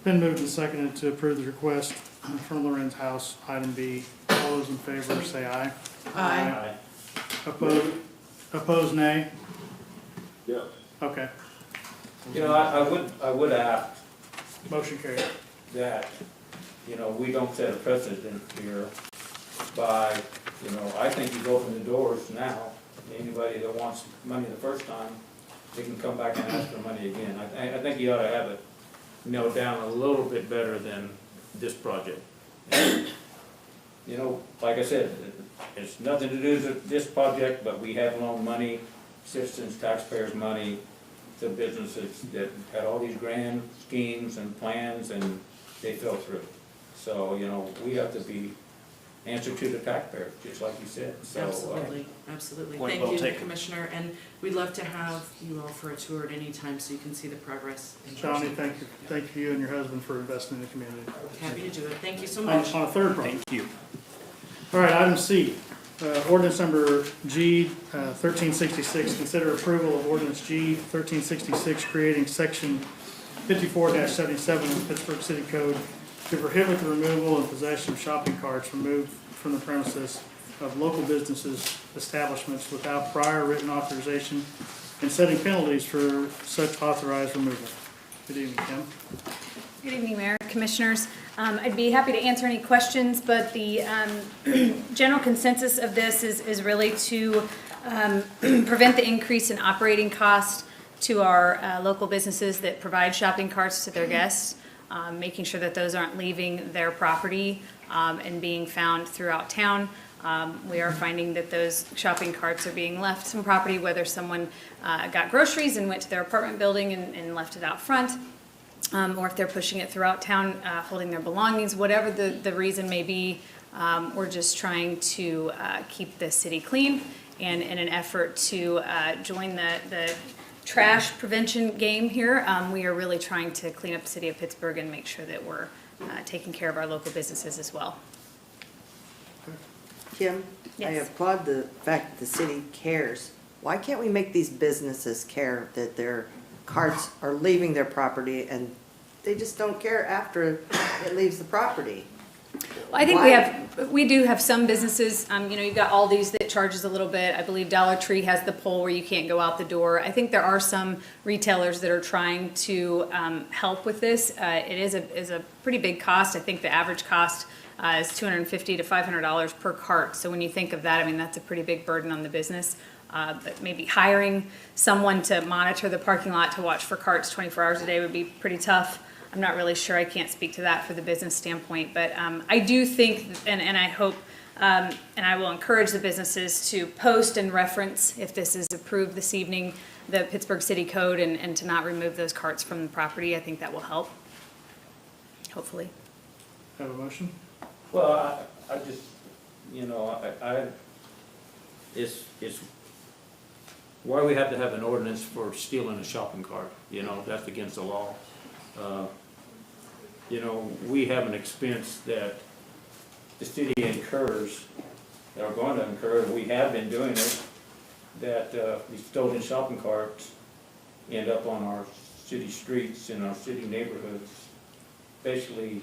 Been moved and seconded to approve the request from Lorenz Haus, item B. All those in favor say aye. Aye. Opposed, nay? Yes. Okay, I would ask motion carried. that, we don't set a precedent here by, I think you open the doors now. Anybody that wants money the first time, they can come back and ask for money again. I think you ought to have it nailed down a little bit better than this project. And, like I said, it's nothing to do with this project, but we have loaned money, citizens, taxpayers' money to businesses that had all these grand schemes and plans, and they fell through. So, we have to be answer to the taxpayer, just like you said, so. Absolutely, absolutely. Point Thank well you, taken. Commissioner, and we'd love to have you all for a tour at any time so you can see the progress in Johnny, person. thank you and your husband for investing in the community. Happy to do it. Thank you so On much. a third problem. Thank you. All right, item C, ordinance number G 1366, consider approval of ordinance G 1366, creating section 54-77 of the Pittsburg City Code to prohibit the removal and possession of shopping carts removed from the premises of local businesses, establishments without prior written authorization, and setting penalties for such authorized removal. Good evening, Kim. Good evening, Mayor, Commissioners. I'd be happy to answer any questions, but the general consensus of this is really to prevent the increase in operating cost to our local businesses that provide shopping carts to their guests, making sure that those aren't leaving their property and being found throughout town. We are finding that those shopping carts are being left some property, whether someone got groceries and went to their apartment building and left it out front, or if they're pushing it throughout town, holding their belongings, whatever the reason may be. We're just trying to keep the city clean, and in an effort to join the trash prevention game here, we are really trying to clean up the city of Pittsburgh and make sure that we're taking care of our local businesses as well. Kim, I Yes. applaud the fact that the city cares. Why can't we make these businesses care that their carts are leaving their property and they just don't care after it leaves the property? Well, I think Why? we do have some businesses, you've got Aldi's that charges a little bit. I believe Dollar Tree has the pole where you can't go out the door. I think there are some retailers that are trying to help with this. It is a pretty big cost. I think the average cost is $250 to $500 per cart. So when you think of that, that's a pretty big burden on the business. But maybe hiring someone to monitor the parking lot to watch for carts 24 hours a day would be pretty tough. I'm not really sure. I can't speak to that for the business standpoint, but I do think, and I hope, and I will encourage the businesses to post and reference, if this is approved this evening, the Pittsburgh City Code, and to not remove those carts from the property. I think that will help, hopefully. Have a motion? Well, I just, it's why we have to have an ordinance for stealing a shopping cart, that's against the law. We have an expense that the city incurs, that are going to incur, and we have been doing it, that these stolen shopping carts end up on our city streets and our city neighborhoods, basically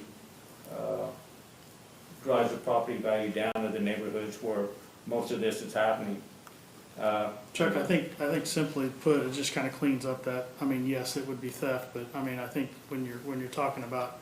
drives the property value down to the neighborhoods where most of this is happening. Chuck, I think simply put, it just kind of cleans up that, yes, it would be theft, but I think when you're talking about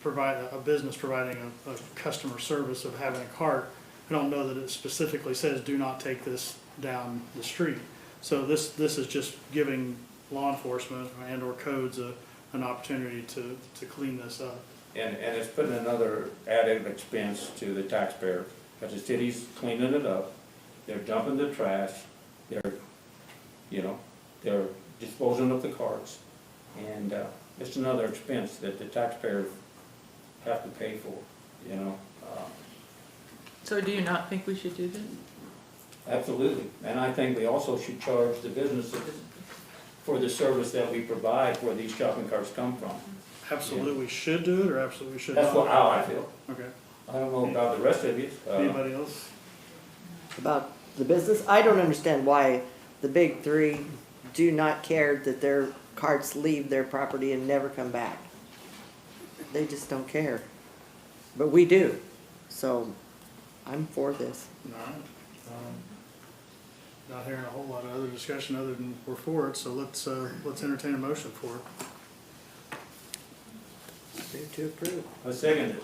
a business providing a customer service of having a cart, I don't know that it specifically says do not take this down the street. So this is just giving law enforcement and or codes an opportunity to clean this up. And it's putting another added expense to the taxpayer, because the city's cleaning it up, they're dumping the trash, they're disposing of the carts, and it's another expense that the taxpayers have to pay for, So do you not think we should do this? Absolutely, and I think we also should charge the businesses for the service that we provide where these shopping carts come from. Absolutely should do it, or absolutely should not? That's how I feel. Okay. I don't know about the rest of you. Anybody else? About the business, I don't understand why the big three do not care that their carts leave their property and never come back. They just don't care. But we do. So I'm for this. All right. Not hearing a whole lot of other discussion other than we're for it, so let's entertain a motion for it. Move to approve. I second it.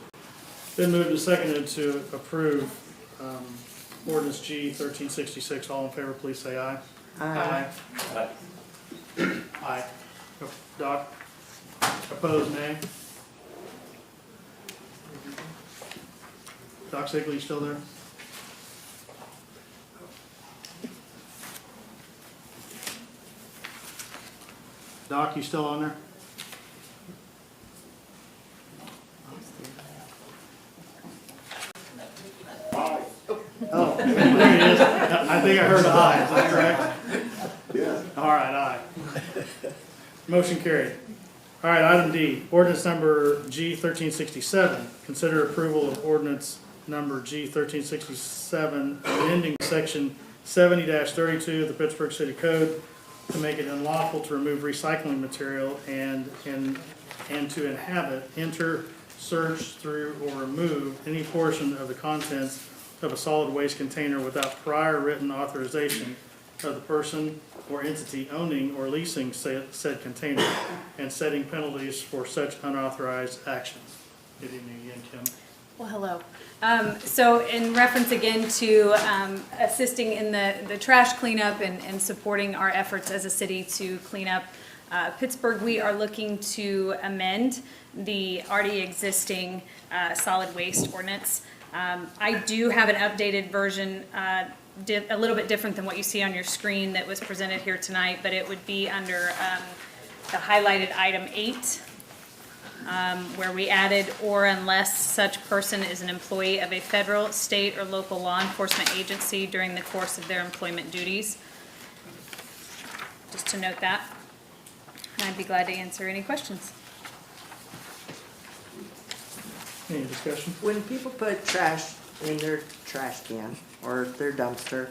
Been moved and seconded to approve ordinance G 1366. All in favor, please say aye. Aye. Aye. Doc? Opposed, nay? Doc Sigley, you still there? Doc, you still on there? I think I heard aye, is that correct? Yeah. All right, aye. Motion carried. All right, item D, ordinance number G 1367. Consider approval of ordinance number G 1367, amending section 70-32 of the Pittsburg City Code to make it unlawful to remove recycling material and to inhabit, enter, search through, or remove any portion of the contents of a solid waste container without prior written authorization of the person or entity owning or leasing said container, and setting penalties for such unauthorized actions. Good evening again, Kim. Well, hello. So in reference again to assisting in the trash cleanup and supporting our efforts as a city to clean up Pittsburgh, we are looking to amend the already existing solid waste ordinance. I do have an updated version, a little bit different than what you see on your screen that was presented here tonight, but it would be under the highlighted item 8. Where we added, or unless such person is an employee of a federal, state, or local law enforcement agency during the course of their employment duties. Just to note that. And I'd be glad to answer any questions. Any discussion? When people put trash in their trash can or their dumpster,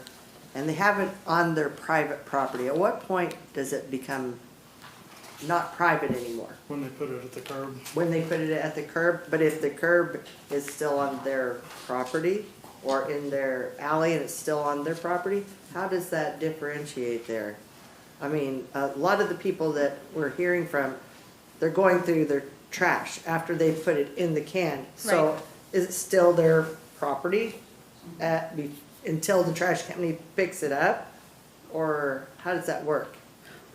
and they have it on their private property, at what point does it become not private anymore? When they put it at the curb. When they put it at the curb, but if the curb is still on their property or in their alley and it's still on their property, how does that differentiate there? I mean, a lot of the people that we're hearing from, they're going through their trash after they put it in the can. So Right. is it still their property until the trash company picks it up? Or how does that work?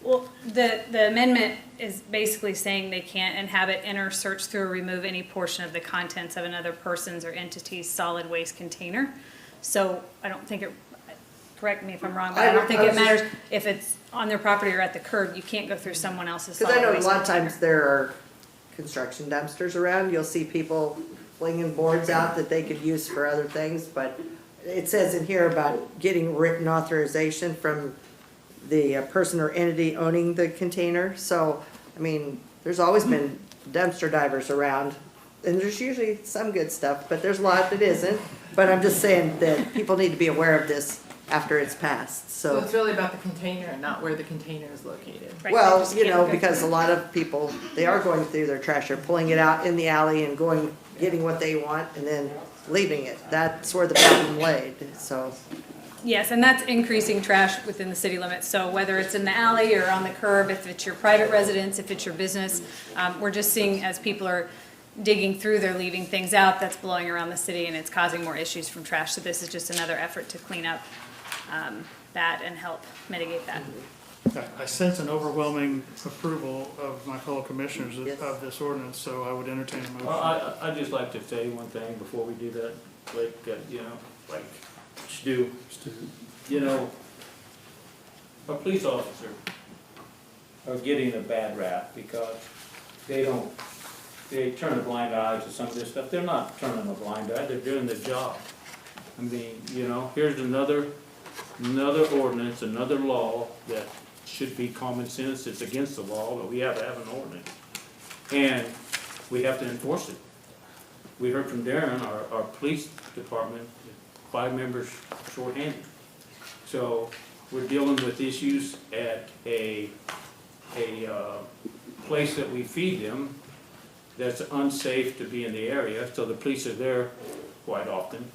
Well, the amendment is basically saying they can't inhabit, enter, search through, or remove any portion of the contents of another person's or entity's solid waste container. So I don't think it, correct me if I'm wrong, but I don't think it matters if it's on their property or at the curb. You can't go through someone else's Because solid I know a waste lot of container. times there are construction dumpsters around. You'll see people flinging boards out that they could use for other things, but it says in here about getting written authorization from the person or entity owning the container. So, I mean, there's always been dumpster divers around, and there's usually some good stuff, but there's a lot that isn't. But I'm just saying that people need to be aware of this after it's passed, So so. it's really about the container and not where the container is located. Right, they Well, just you can't know, go because a through. lot of people, they are going through their trash, they're pulling it out in the alley and going, getting what they want and then leaving it. That's where the problem laid, so. Yes, and that's increasing trash within the city limits. So whether it's in the alley or on the curb, if it's your private residence, if it's your business, we're just seeing as people are digging through, they're leaving things out, that's blowing around the city and it's causing more issues from trash. So this is just another effort to clean up that and help mitigate that. I sense an overwhelming approval of my fellow commissioners Yes. of this ordinance, so I would entertain a motion. Well, I'd just like to say one thing before we do that, like, you know, like, Stu, you know, our police officers are getting a bad rap because they turn a blind eye to some of this stuff. They're not turning a blind eye, they're doing their job. I mean, you know, here's another ordinance, another law that should be common sense. It's against the law, but we have to have an ordinance. And we have to enforce it. We heard from Darren, our police department, 5 members shorthanded. So we're dealing with issues at a place that we feed them that's unsafe to be in the area, so the police are there quite often.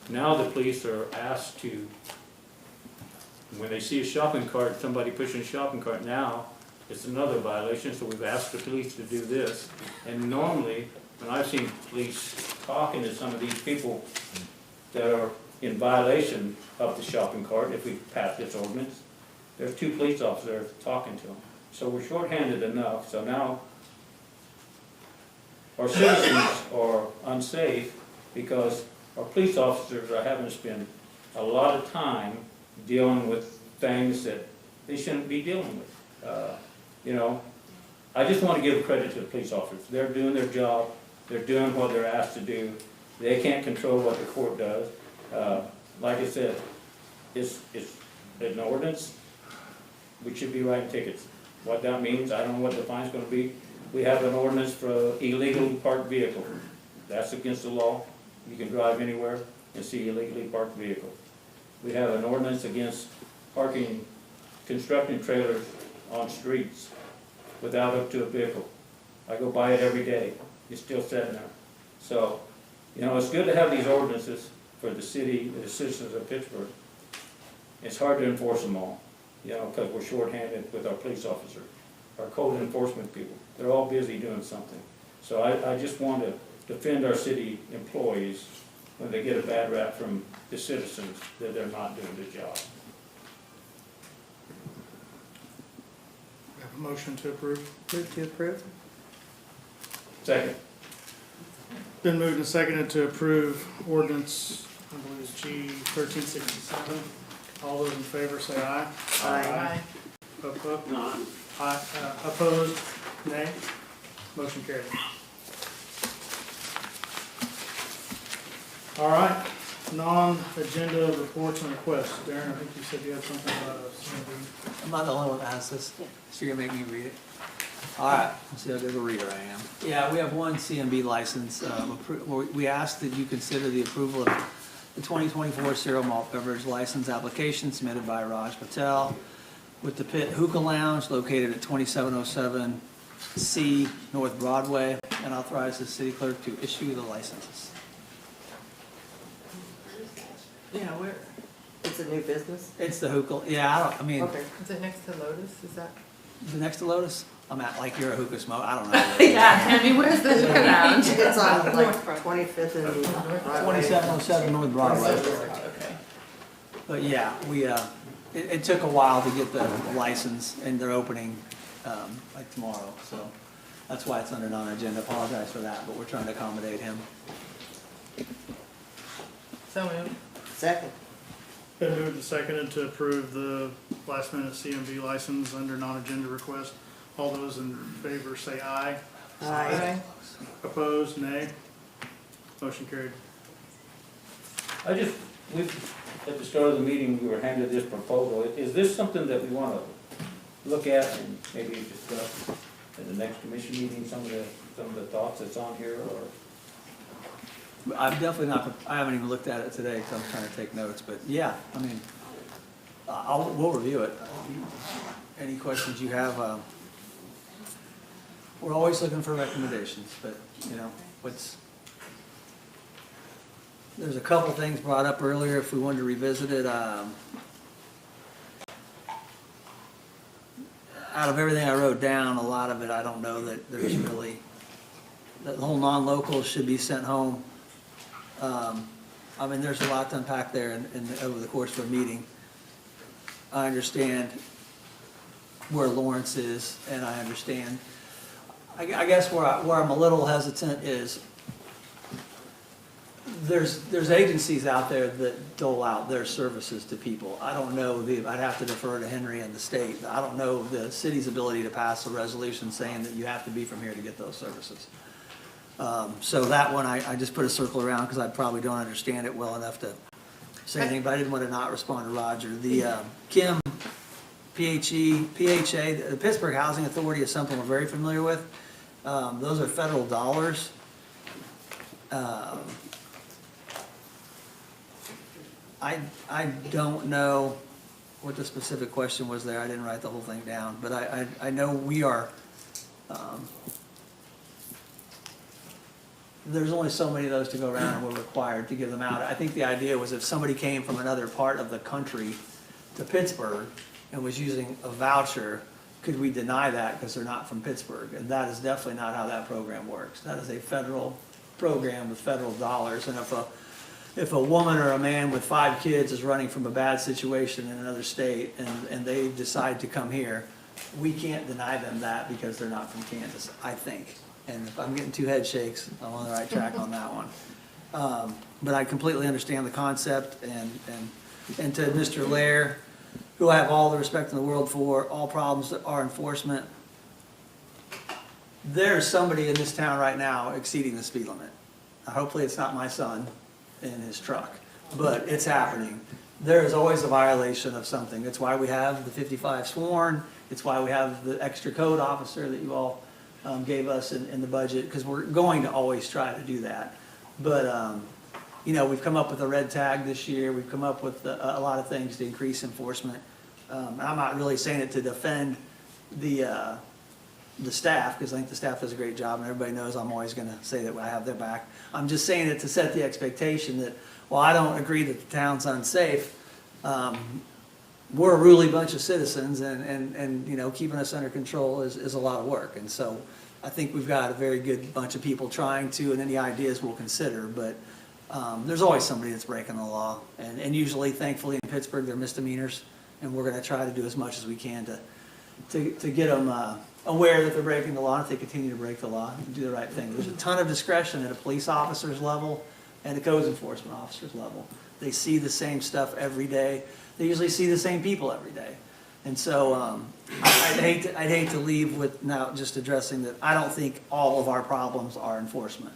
Now the police are asked to, when they see a shopping cart, somebody pushing a shopping cart now, it's another violation, so we've asked the police to do this. And normally, when I've seen police talking to some of these people that are in violation of the shopping cart, if we pass this ordinance, there's 2 police officers talking to them. So we're shorthanded enough, so now our citizens are unsafe because our police officers are having to spend a lot of time dealing with things that they shouldn't be dealing with. You know, I just want to give credit to the police officers. They're doing their job. They're doing what they're asked to do. They can't control what the court does. like I said, it's an ordinance, we should be writing tickets. What that means, I don't know what the fine's gonna be. We have an ordinance for illegally parked vehicle. That's against the law. You can drive anywhere and see illegally parked vehicle. We have an ordinance against parking, constructing trailers on streets without up to a vehicle. I go by it every day. It's still sitting there. So, you know, it's good to have these ordinances for the city, the citizens of Pittsburgh. It's hard to enforce them all, you know, because we're shorthanded with our police officers, our code enforcement people. They're all busy doing something. So I just want to defend our city employees when they get a bad rap from the citizens that they're not doing the job. We have a motion to approve. Move to approve? Second. Been moved and seconded to approve ordinance, I believe it's G 1367. All those in favor say aye. Aye. Opposed, nay. Motion carried. All right, non-agenda reports and requests. Darren, I think you said you had something about a CMB. I'm not the only one that has this, so you're gonna make me read it. All right, let's see how good of a reader I am. Yeah, we have one CMB license. We ask that you consider the approval of the 2024 cereal malt beverage license application submitted by Raj Patel with the Pit Hookah Lounge located at 2707 C North Broadway, and authorize the city clerk to issue the licenses. Yeah, where? It's a new business? It's the hookah, yeah, I mean, Okay. Is it next to Lotus? Is that? is it next to Lotus? I'm at, like, you're a hookah smoke, I don't know. Yeah, Tammy, where's the hookah lounge? It's on like 25th and Broadway. 2707 North Broadway. Okay. But yeah, it took a while to get the license, and they're opening, like tomorrow, so that's why it's under non-agenda. Apologize for that, but we're trying to accommodate him. So moved. Second. Been moved and seconded to approve the last minute CMB license under non-agenda request. All those in favor say aye. Aye. Opposed, nay. Motion carried. At the start of the meeting, we were handed this proposal. Is this something that we want to look at and maybe discuss in the next commission meeting, some of the thoughts that's on here, or? I'm definitely not, I haven't even looked at it today because I'm trying to take notes, but yeah, I mean, we'll review it. Any questions you have, we're always looking for recommendations, but, you know, there's a couple things brought up earlier if we wanted to revisit it. Out of everything I wrote down, a lot of it, I don't know that there's really, that the whole non-local should be sent home. I mean, there's a lot to unpack there over the course of a meeting. I understand where Lawrence is, and I understand, I guess where I'm a little hesitant is there's agencies out there that dole out their services to people. I don't know, I'd have to defer to Henry and the state. I don't know the city's ability to pass a resolution saying that you have to be from here to get those services. So that one, I just put a circle around because I probably don't understand it well enough to say anything, but I didn't want to not respond to Roger. The Kim, PHA, the Pittsburgh Housing Authority is something we're very familiar with. Those are federal dollars. I don't know what the specific question was there. I didn't write the whole thing down, but I know we are, there's only so many of those to go around, and we're required to give them out. I think the idea was if somebody came from another part of the country to Pittsburgh and was using a voucher, could we deny that because they're not from Pittsburgh? And that is definitely not how that program works. That is a federal program with federal dollars, and if a woman or a man with 5 kids is running from a bad situation in another state and they decide to come here, we can't deny them that because they're not from Kansas, I think. And if I'm getting 2 head shakes, I'm on the right track on that one. But I completely understand the concept, and to Mr. Lair, who I have all the respect in the world for, all problems are enforcement. There's somebody in this town right now exceeding the speed limit. Hopefully it's not my son in his truck, but it's happening. There is always a violation of something. That's why we have the 55 sworn. It's why we have the extra code officer that you all gave us in the budget, because we're going to always try to do that. But, you know, we've come up with a red tag this year. We've come up with a lot of things to increase enforcement. I'm not really saying it to defend the staff, because I think the staff does a great job, and everybody knows I'm always going to say that I have their back. I'm just saying it to set the expectation that, while I don't agree that the town's unsafe, we're a really bunch of citizens, and you know, keeping us under control is a lot of work. And so I think we've got a very good bunch of people trying to, and any ideas we'll consider, but there's always somebody that's breaking the law. And usually, thankfully, in Pittsburgh, they're misdemeanors, and we're going to try to do as much as we can to get them aware that they're breaking the law, and if they continue to break the law, and do the right thing. There's a ton of discretion at a police officer's level and a codes enforcement officer's level. They see the same stuff every day. They usually see the same people every day. And so I'd hate to leave with now just addressing that I don't think all of our problems are enforcement.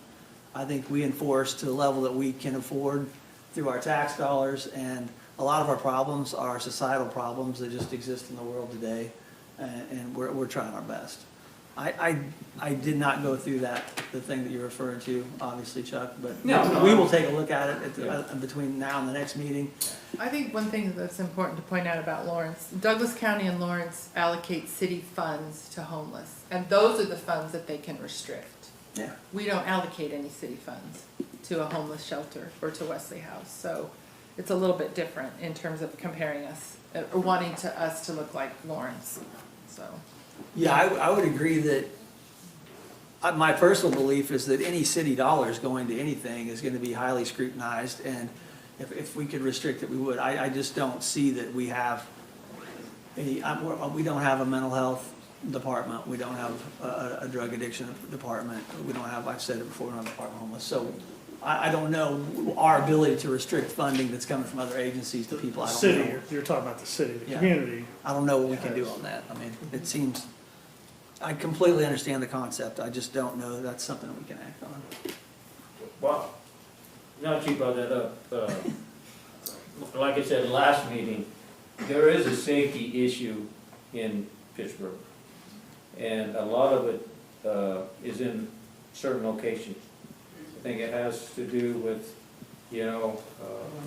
I think we enforce to the level that we can afford through our tax dollars, and a lot of our problems are societal problems that just exist in the world today, and we're trying our best. I did not go through the thing that you're referring to, obviously, Chuck, but No. we will take a look at it between now and the next meeting. I think one thing that's important to point out about Lawrence, Douglas County and Lawrence allocate city funds to homeless, and those are the funds that they can restrict. Yeah. We don't allocate any city funds to a homeless shelter or to Wesley House, so it's a little bit different in terms of comparing us, or wanting us to look like Lawrence, so. Yeah, I would agree that, my personal belief is that any city dollars going to anything is going to be highly scrutinized, and if we could restrict it, we would. I just don't see that we have we don't have a mental health department, we don't have a drug addiction department, we don't have, I've said it before, we don't have a department of homeless, so I don't know our ability to restrict funding that's coming from other agencies to people. I don't know. City, you're talking about the city, the Yeah. community. I don't know what we can do on that. I mean, it seems, I completely understand the concept, I just don't know that that's something that we can act on. Well, now that you brought that up, like I said last meeting, there is a safety issue in Pittsburgh. And a lot of it is in certain locations. I think it has to do with, you know,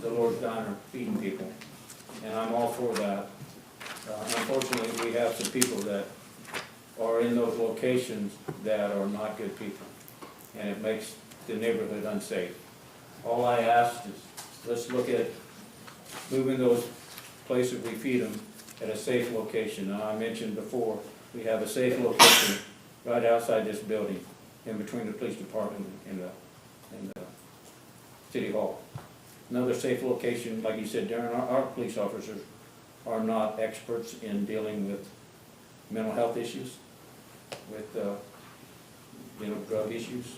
the Lord's Diner feeding people. And I'm all for that. Unfortunately, we have some people that are in those locations that are not good people. And it makes the neighborhood unsafe. All I ask is, let's look at moving those places we feed them at a safe location. Now, I mentioned before, we have a safe location right outside this building, in between the police department and the city hall. Another safe location, like you said, Darren, our police officers are not experts in dealing with mental health issues, with you know, drug issues.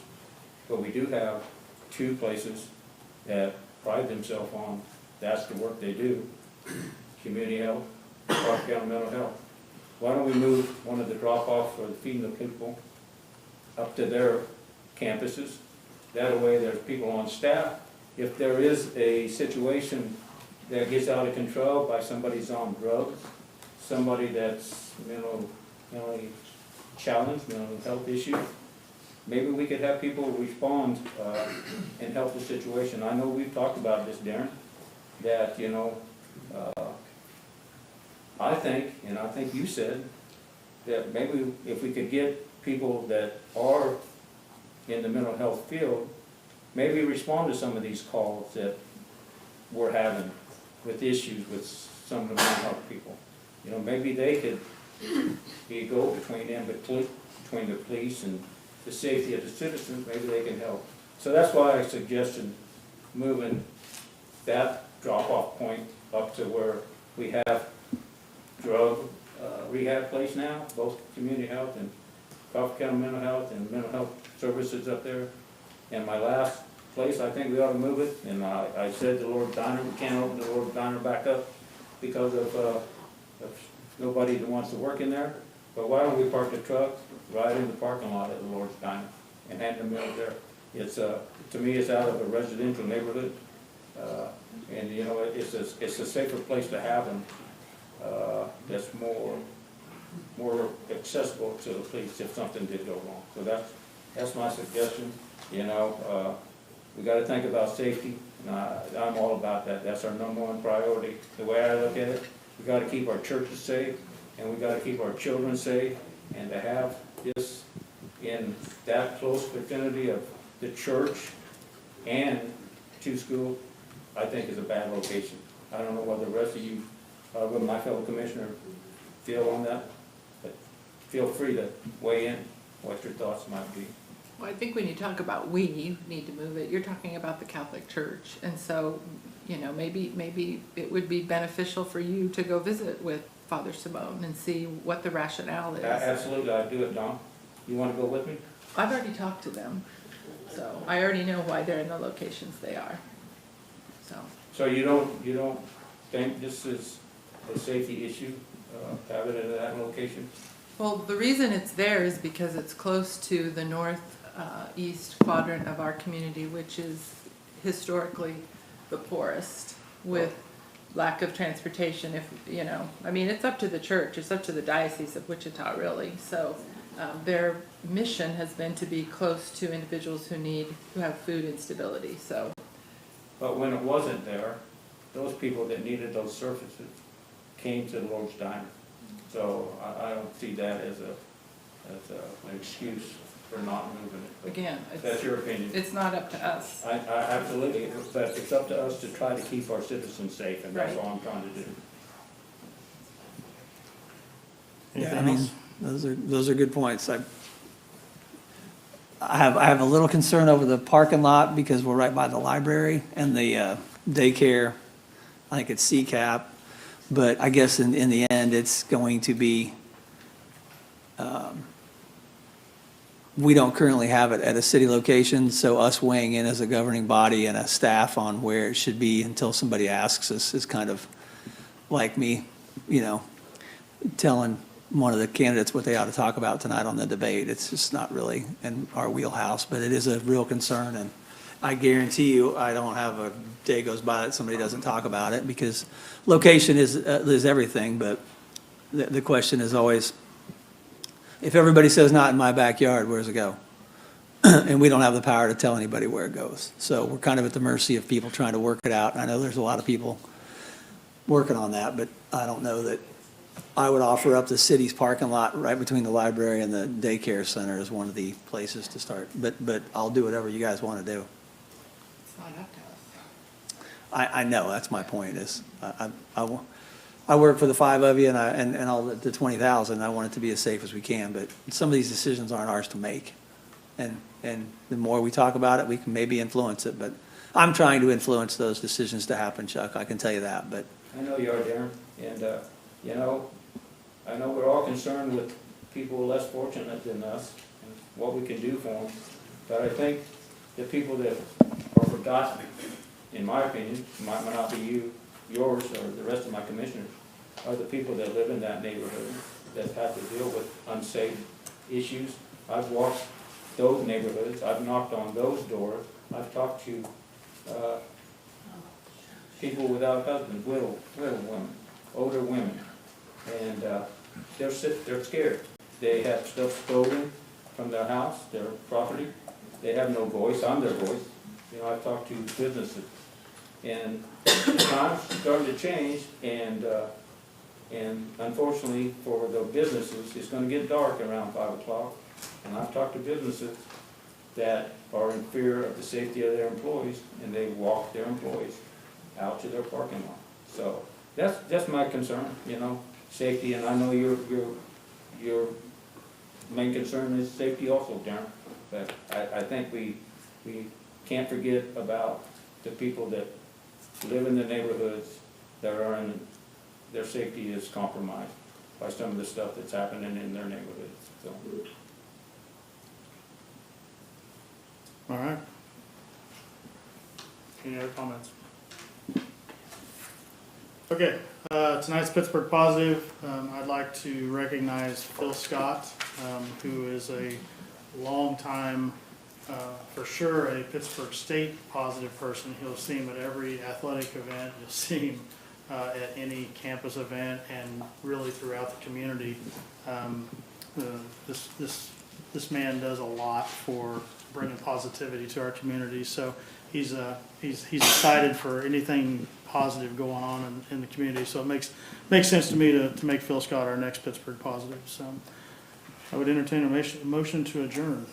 But we do have two places that pride themselves on, that's the work they do, community health, Clark County mental health. Why don't we move one of the drop-off for feeding the people up to their campuses? That way there's people on staff. If there is a situation that gets out of control by somebody's on drugs, somebody that's mentally challenged, mental health issues, maybe we could have people respond and help the situation. I know we've talked about this, Darren, that, you know, I think, and I think you said, that maybe if we could get people that are in the mental health field, maybe respond to some of these calls that we're having with issues with some of the mental health people. You know, maybe they could be a go-between them, between the police and the safety of the citizens, maybe they can help. So that's why I suggested moving that drop-off point up to where we have drug rehab place now, both community health and Coffee County mental health and mental health services up there. And my last place, I think we ought to move it, and I said the Lord's Diner, we can't open the Lord's Diner back up because of nobody that wants to work in there. But why don't we park the truck right in the parking lot at the Lord's Diner and hand the meal there? It's, to me, it's out of a residential neighborhood, And, you know, it's a safer place to have them, that's more accessible to the police if something did go wrong. So that's my suggestion, you know. We gotta think about safety, and I'm all about that. That's our #1 priority. The way I look at it, we gotta keep our churches safe, and we gotta keep our children safe, and to have this in that close vicinity of the church and to school, I think is a bad location. I don't know what the rest of you, what my fellow commissioner feel on that, but feel free to weigh in what your thoughts might be. Well, I think when you talk about we need to move it, you're talking about the Catholic Church. And so, you know, maybe it would be beneficial for you to go visit with Father Simone and see what the rationale is. Absolutely, I'd do it, Don. You wanna go with me? I've already talked to them, so I already know why they're in the locations they are, so. So you don't think this is a safety issue, have it at that location? Well, the reason it's there is because it's close to the northeast quadrant of our community, which is historically the poorest, with lack of transportation. If, you know, I mean, it's up to the church, it's up to the Diocese of Wichita, really. So their mission has been to be close to individuals who have food instability, so. But when it wasn't there, those people that needed those services came to the Lord's Diner. So I don't see that as an excuse for not moving it. Again, That's your opinion. It's not up to us. I absolutely, but it's up to us to try to keep our citizens safe, and that's Right. all I'm trying to do. Yeah, I Anything mean, else? those are good points. I have a little concern over the parking lot because we're right by the library and the daycare. I think it's CCAP, but I guess in the end, it's going to be, we don't currently have it at a city location, so us weighing in as a governing body and a staff on where it should be until somebody asks us is kind of like me, you know, telling one of the candidates what they ought to talk about tonight on the debate. It's just not really in our wheelhouse, but it is a real concern, and I guarantee you, I don't have a day goes by that somebody doesn't talk about it, because location is everything, but the question is always, if everybody says not in my backyard, where does it go? And we don't have the power to tell anybody where it goes. So we're kind of at the mercy of people trying to work it out. And I know there's a lot of people working on that, but I don't know that I would offer up the city's parking lot right between the library and the daycare center as one of the places to start. But I'll do whatever you guys want to do. It's not up to us. I know, that's my point, is I work for the 5 of you and all the 20,000. I want it to be as safe as we can, but some of these decisions aren't ours to make. And the more we talk about it, we can maybe influence it, but I'm trying to influence those decisions to happen, Chuck, I can tell you that, but. I know you are, Darren, and, you know, I know we're all concerned with people less fortunate than us and what we can do for them, but I think the people that are forgotten, in my opinion, might not be yours or the rest of my commissioners, are the people that live in that neighborhood that have to deal with unsafe issues. I've walked those neighborhoods, I've knocked on those doors, I've talked to people without husbands, widow women, older women, and they're scared. They have stuff stolen from their house, their property. They have no voice. I'm their voice. You know, I've talked to businesses, and the times starting to change, and unfortunately for the businesses, it's going to get dark around 5 o'clock. And I've talked to businesses that are in fear of the safety of their employees, and they walk their employees out to their parking lot. So that's my concern, you know, safety, and I know your main concern is safety also, Darren. But I think we can't forget about the people that live in the neighborhoods that are in, their safety is compromised by some of the stuff that's happening in their neighborhoods, so. All right. Any other comments? Okay, tonight's Pittsburgh Positive. I'd like to recognize Phil Scott, who is a longtime for sure a Pittsburg State positive person. He'll see him at every athletic event. You'll see him at any campus event and really throughout the community. This man does a lot for bringing positivity to our community. So he's excited for anything positive going on in the community. So it makes sense to me to make Phil Scott our next Pittsburgh positive. So I would entertain a motion to adjourn.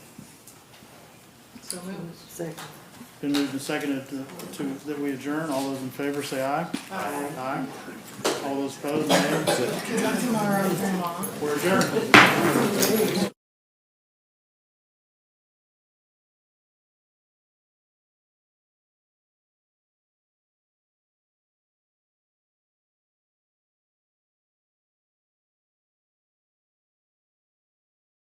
So moved. Second. Been moved and seconded that we adjourn. All those in favor say aye. Aye. Aye. All those opposed, nay. Tomorrow, Grandma. We're adjourned.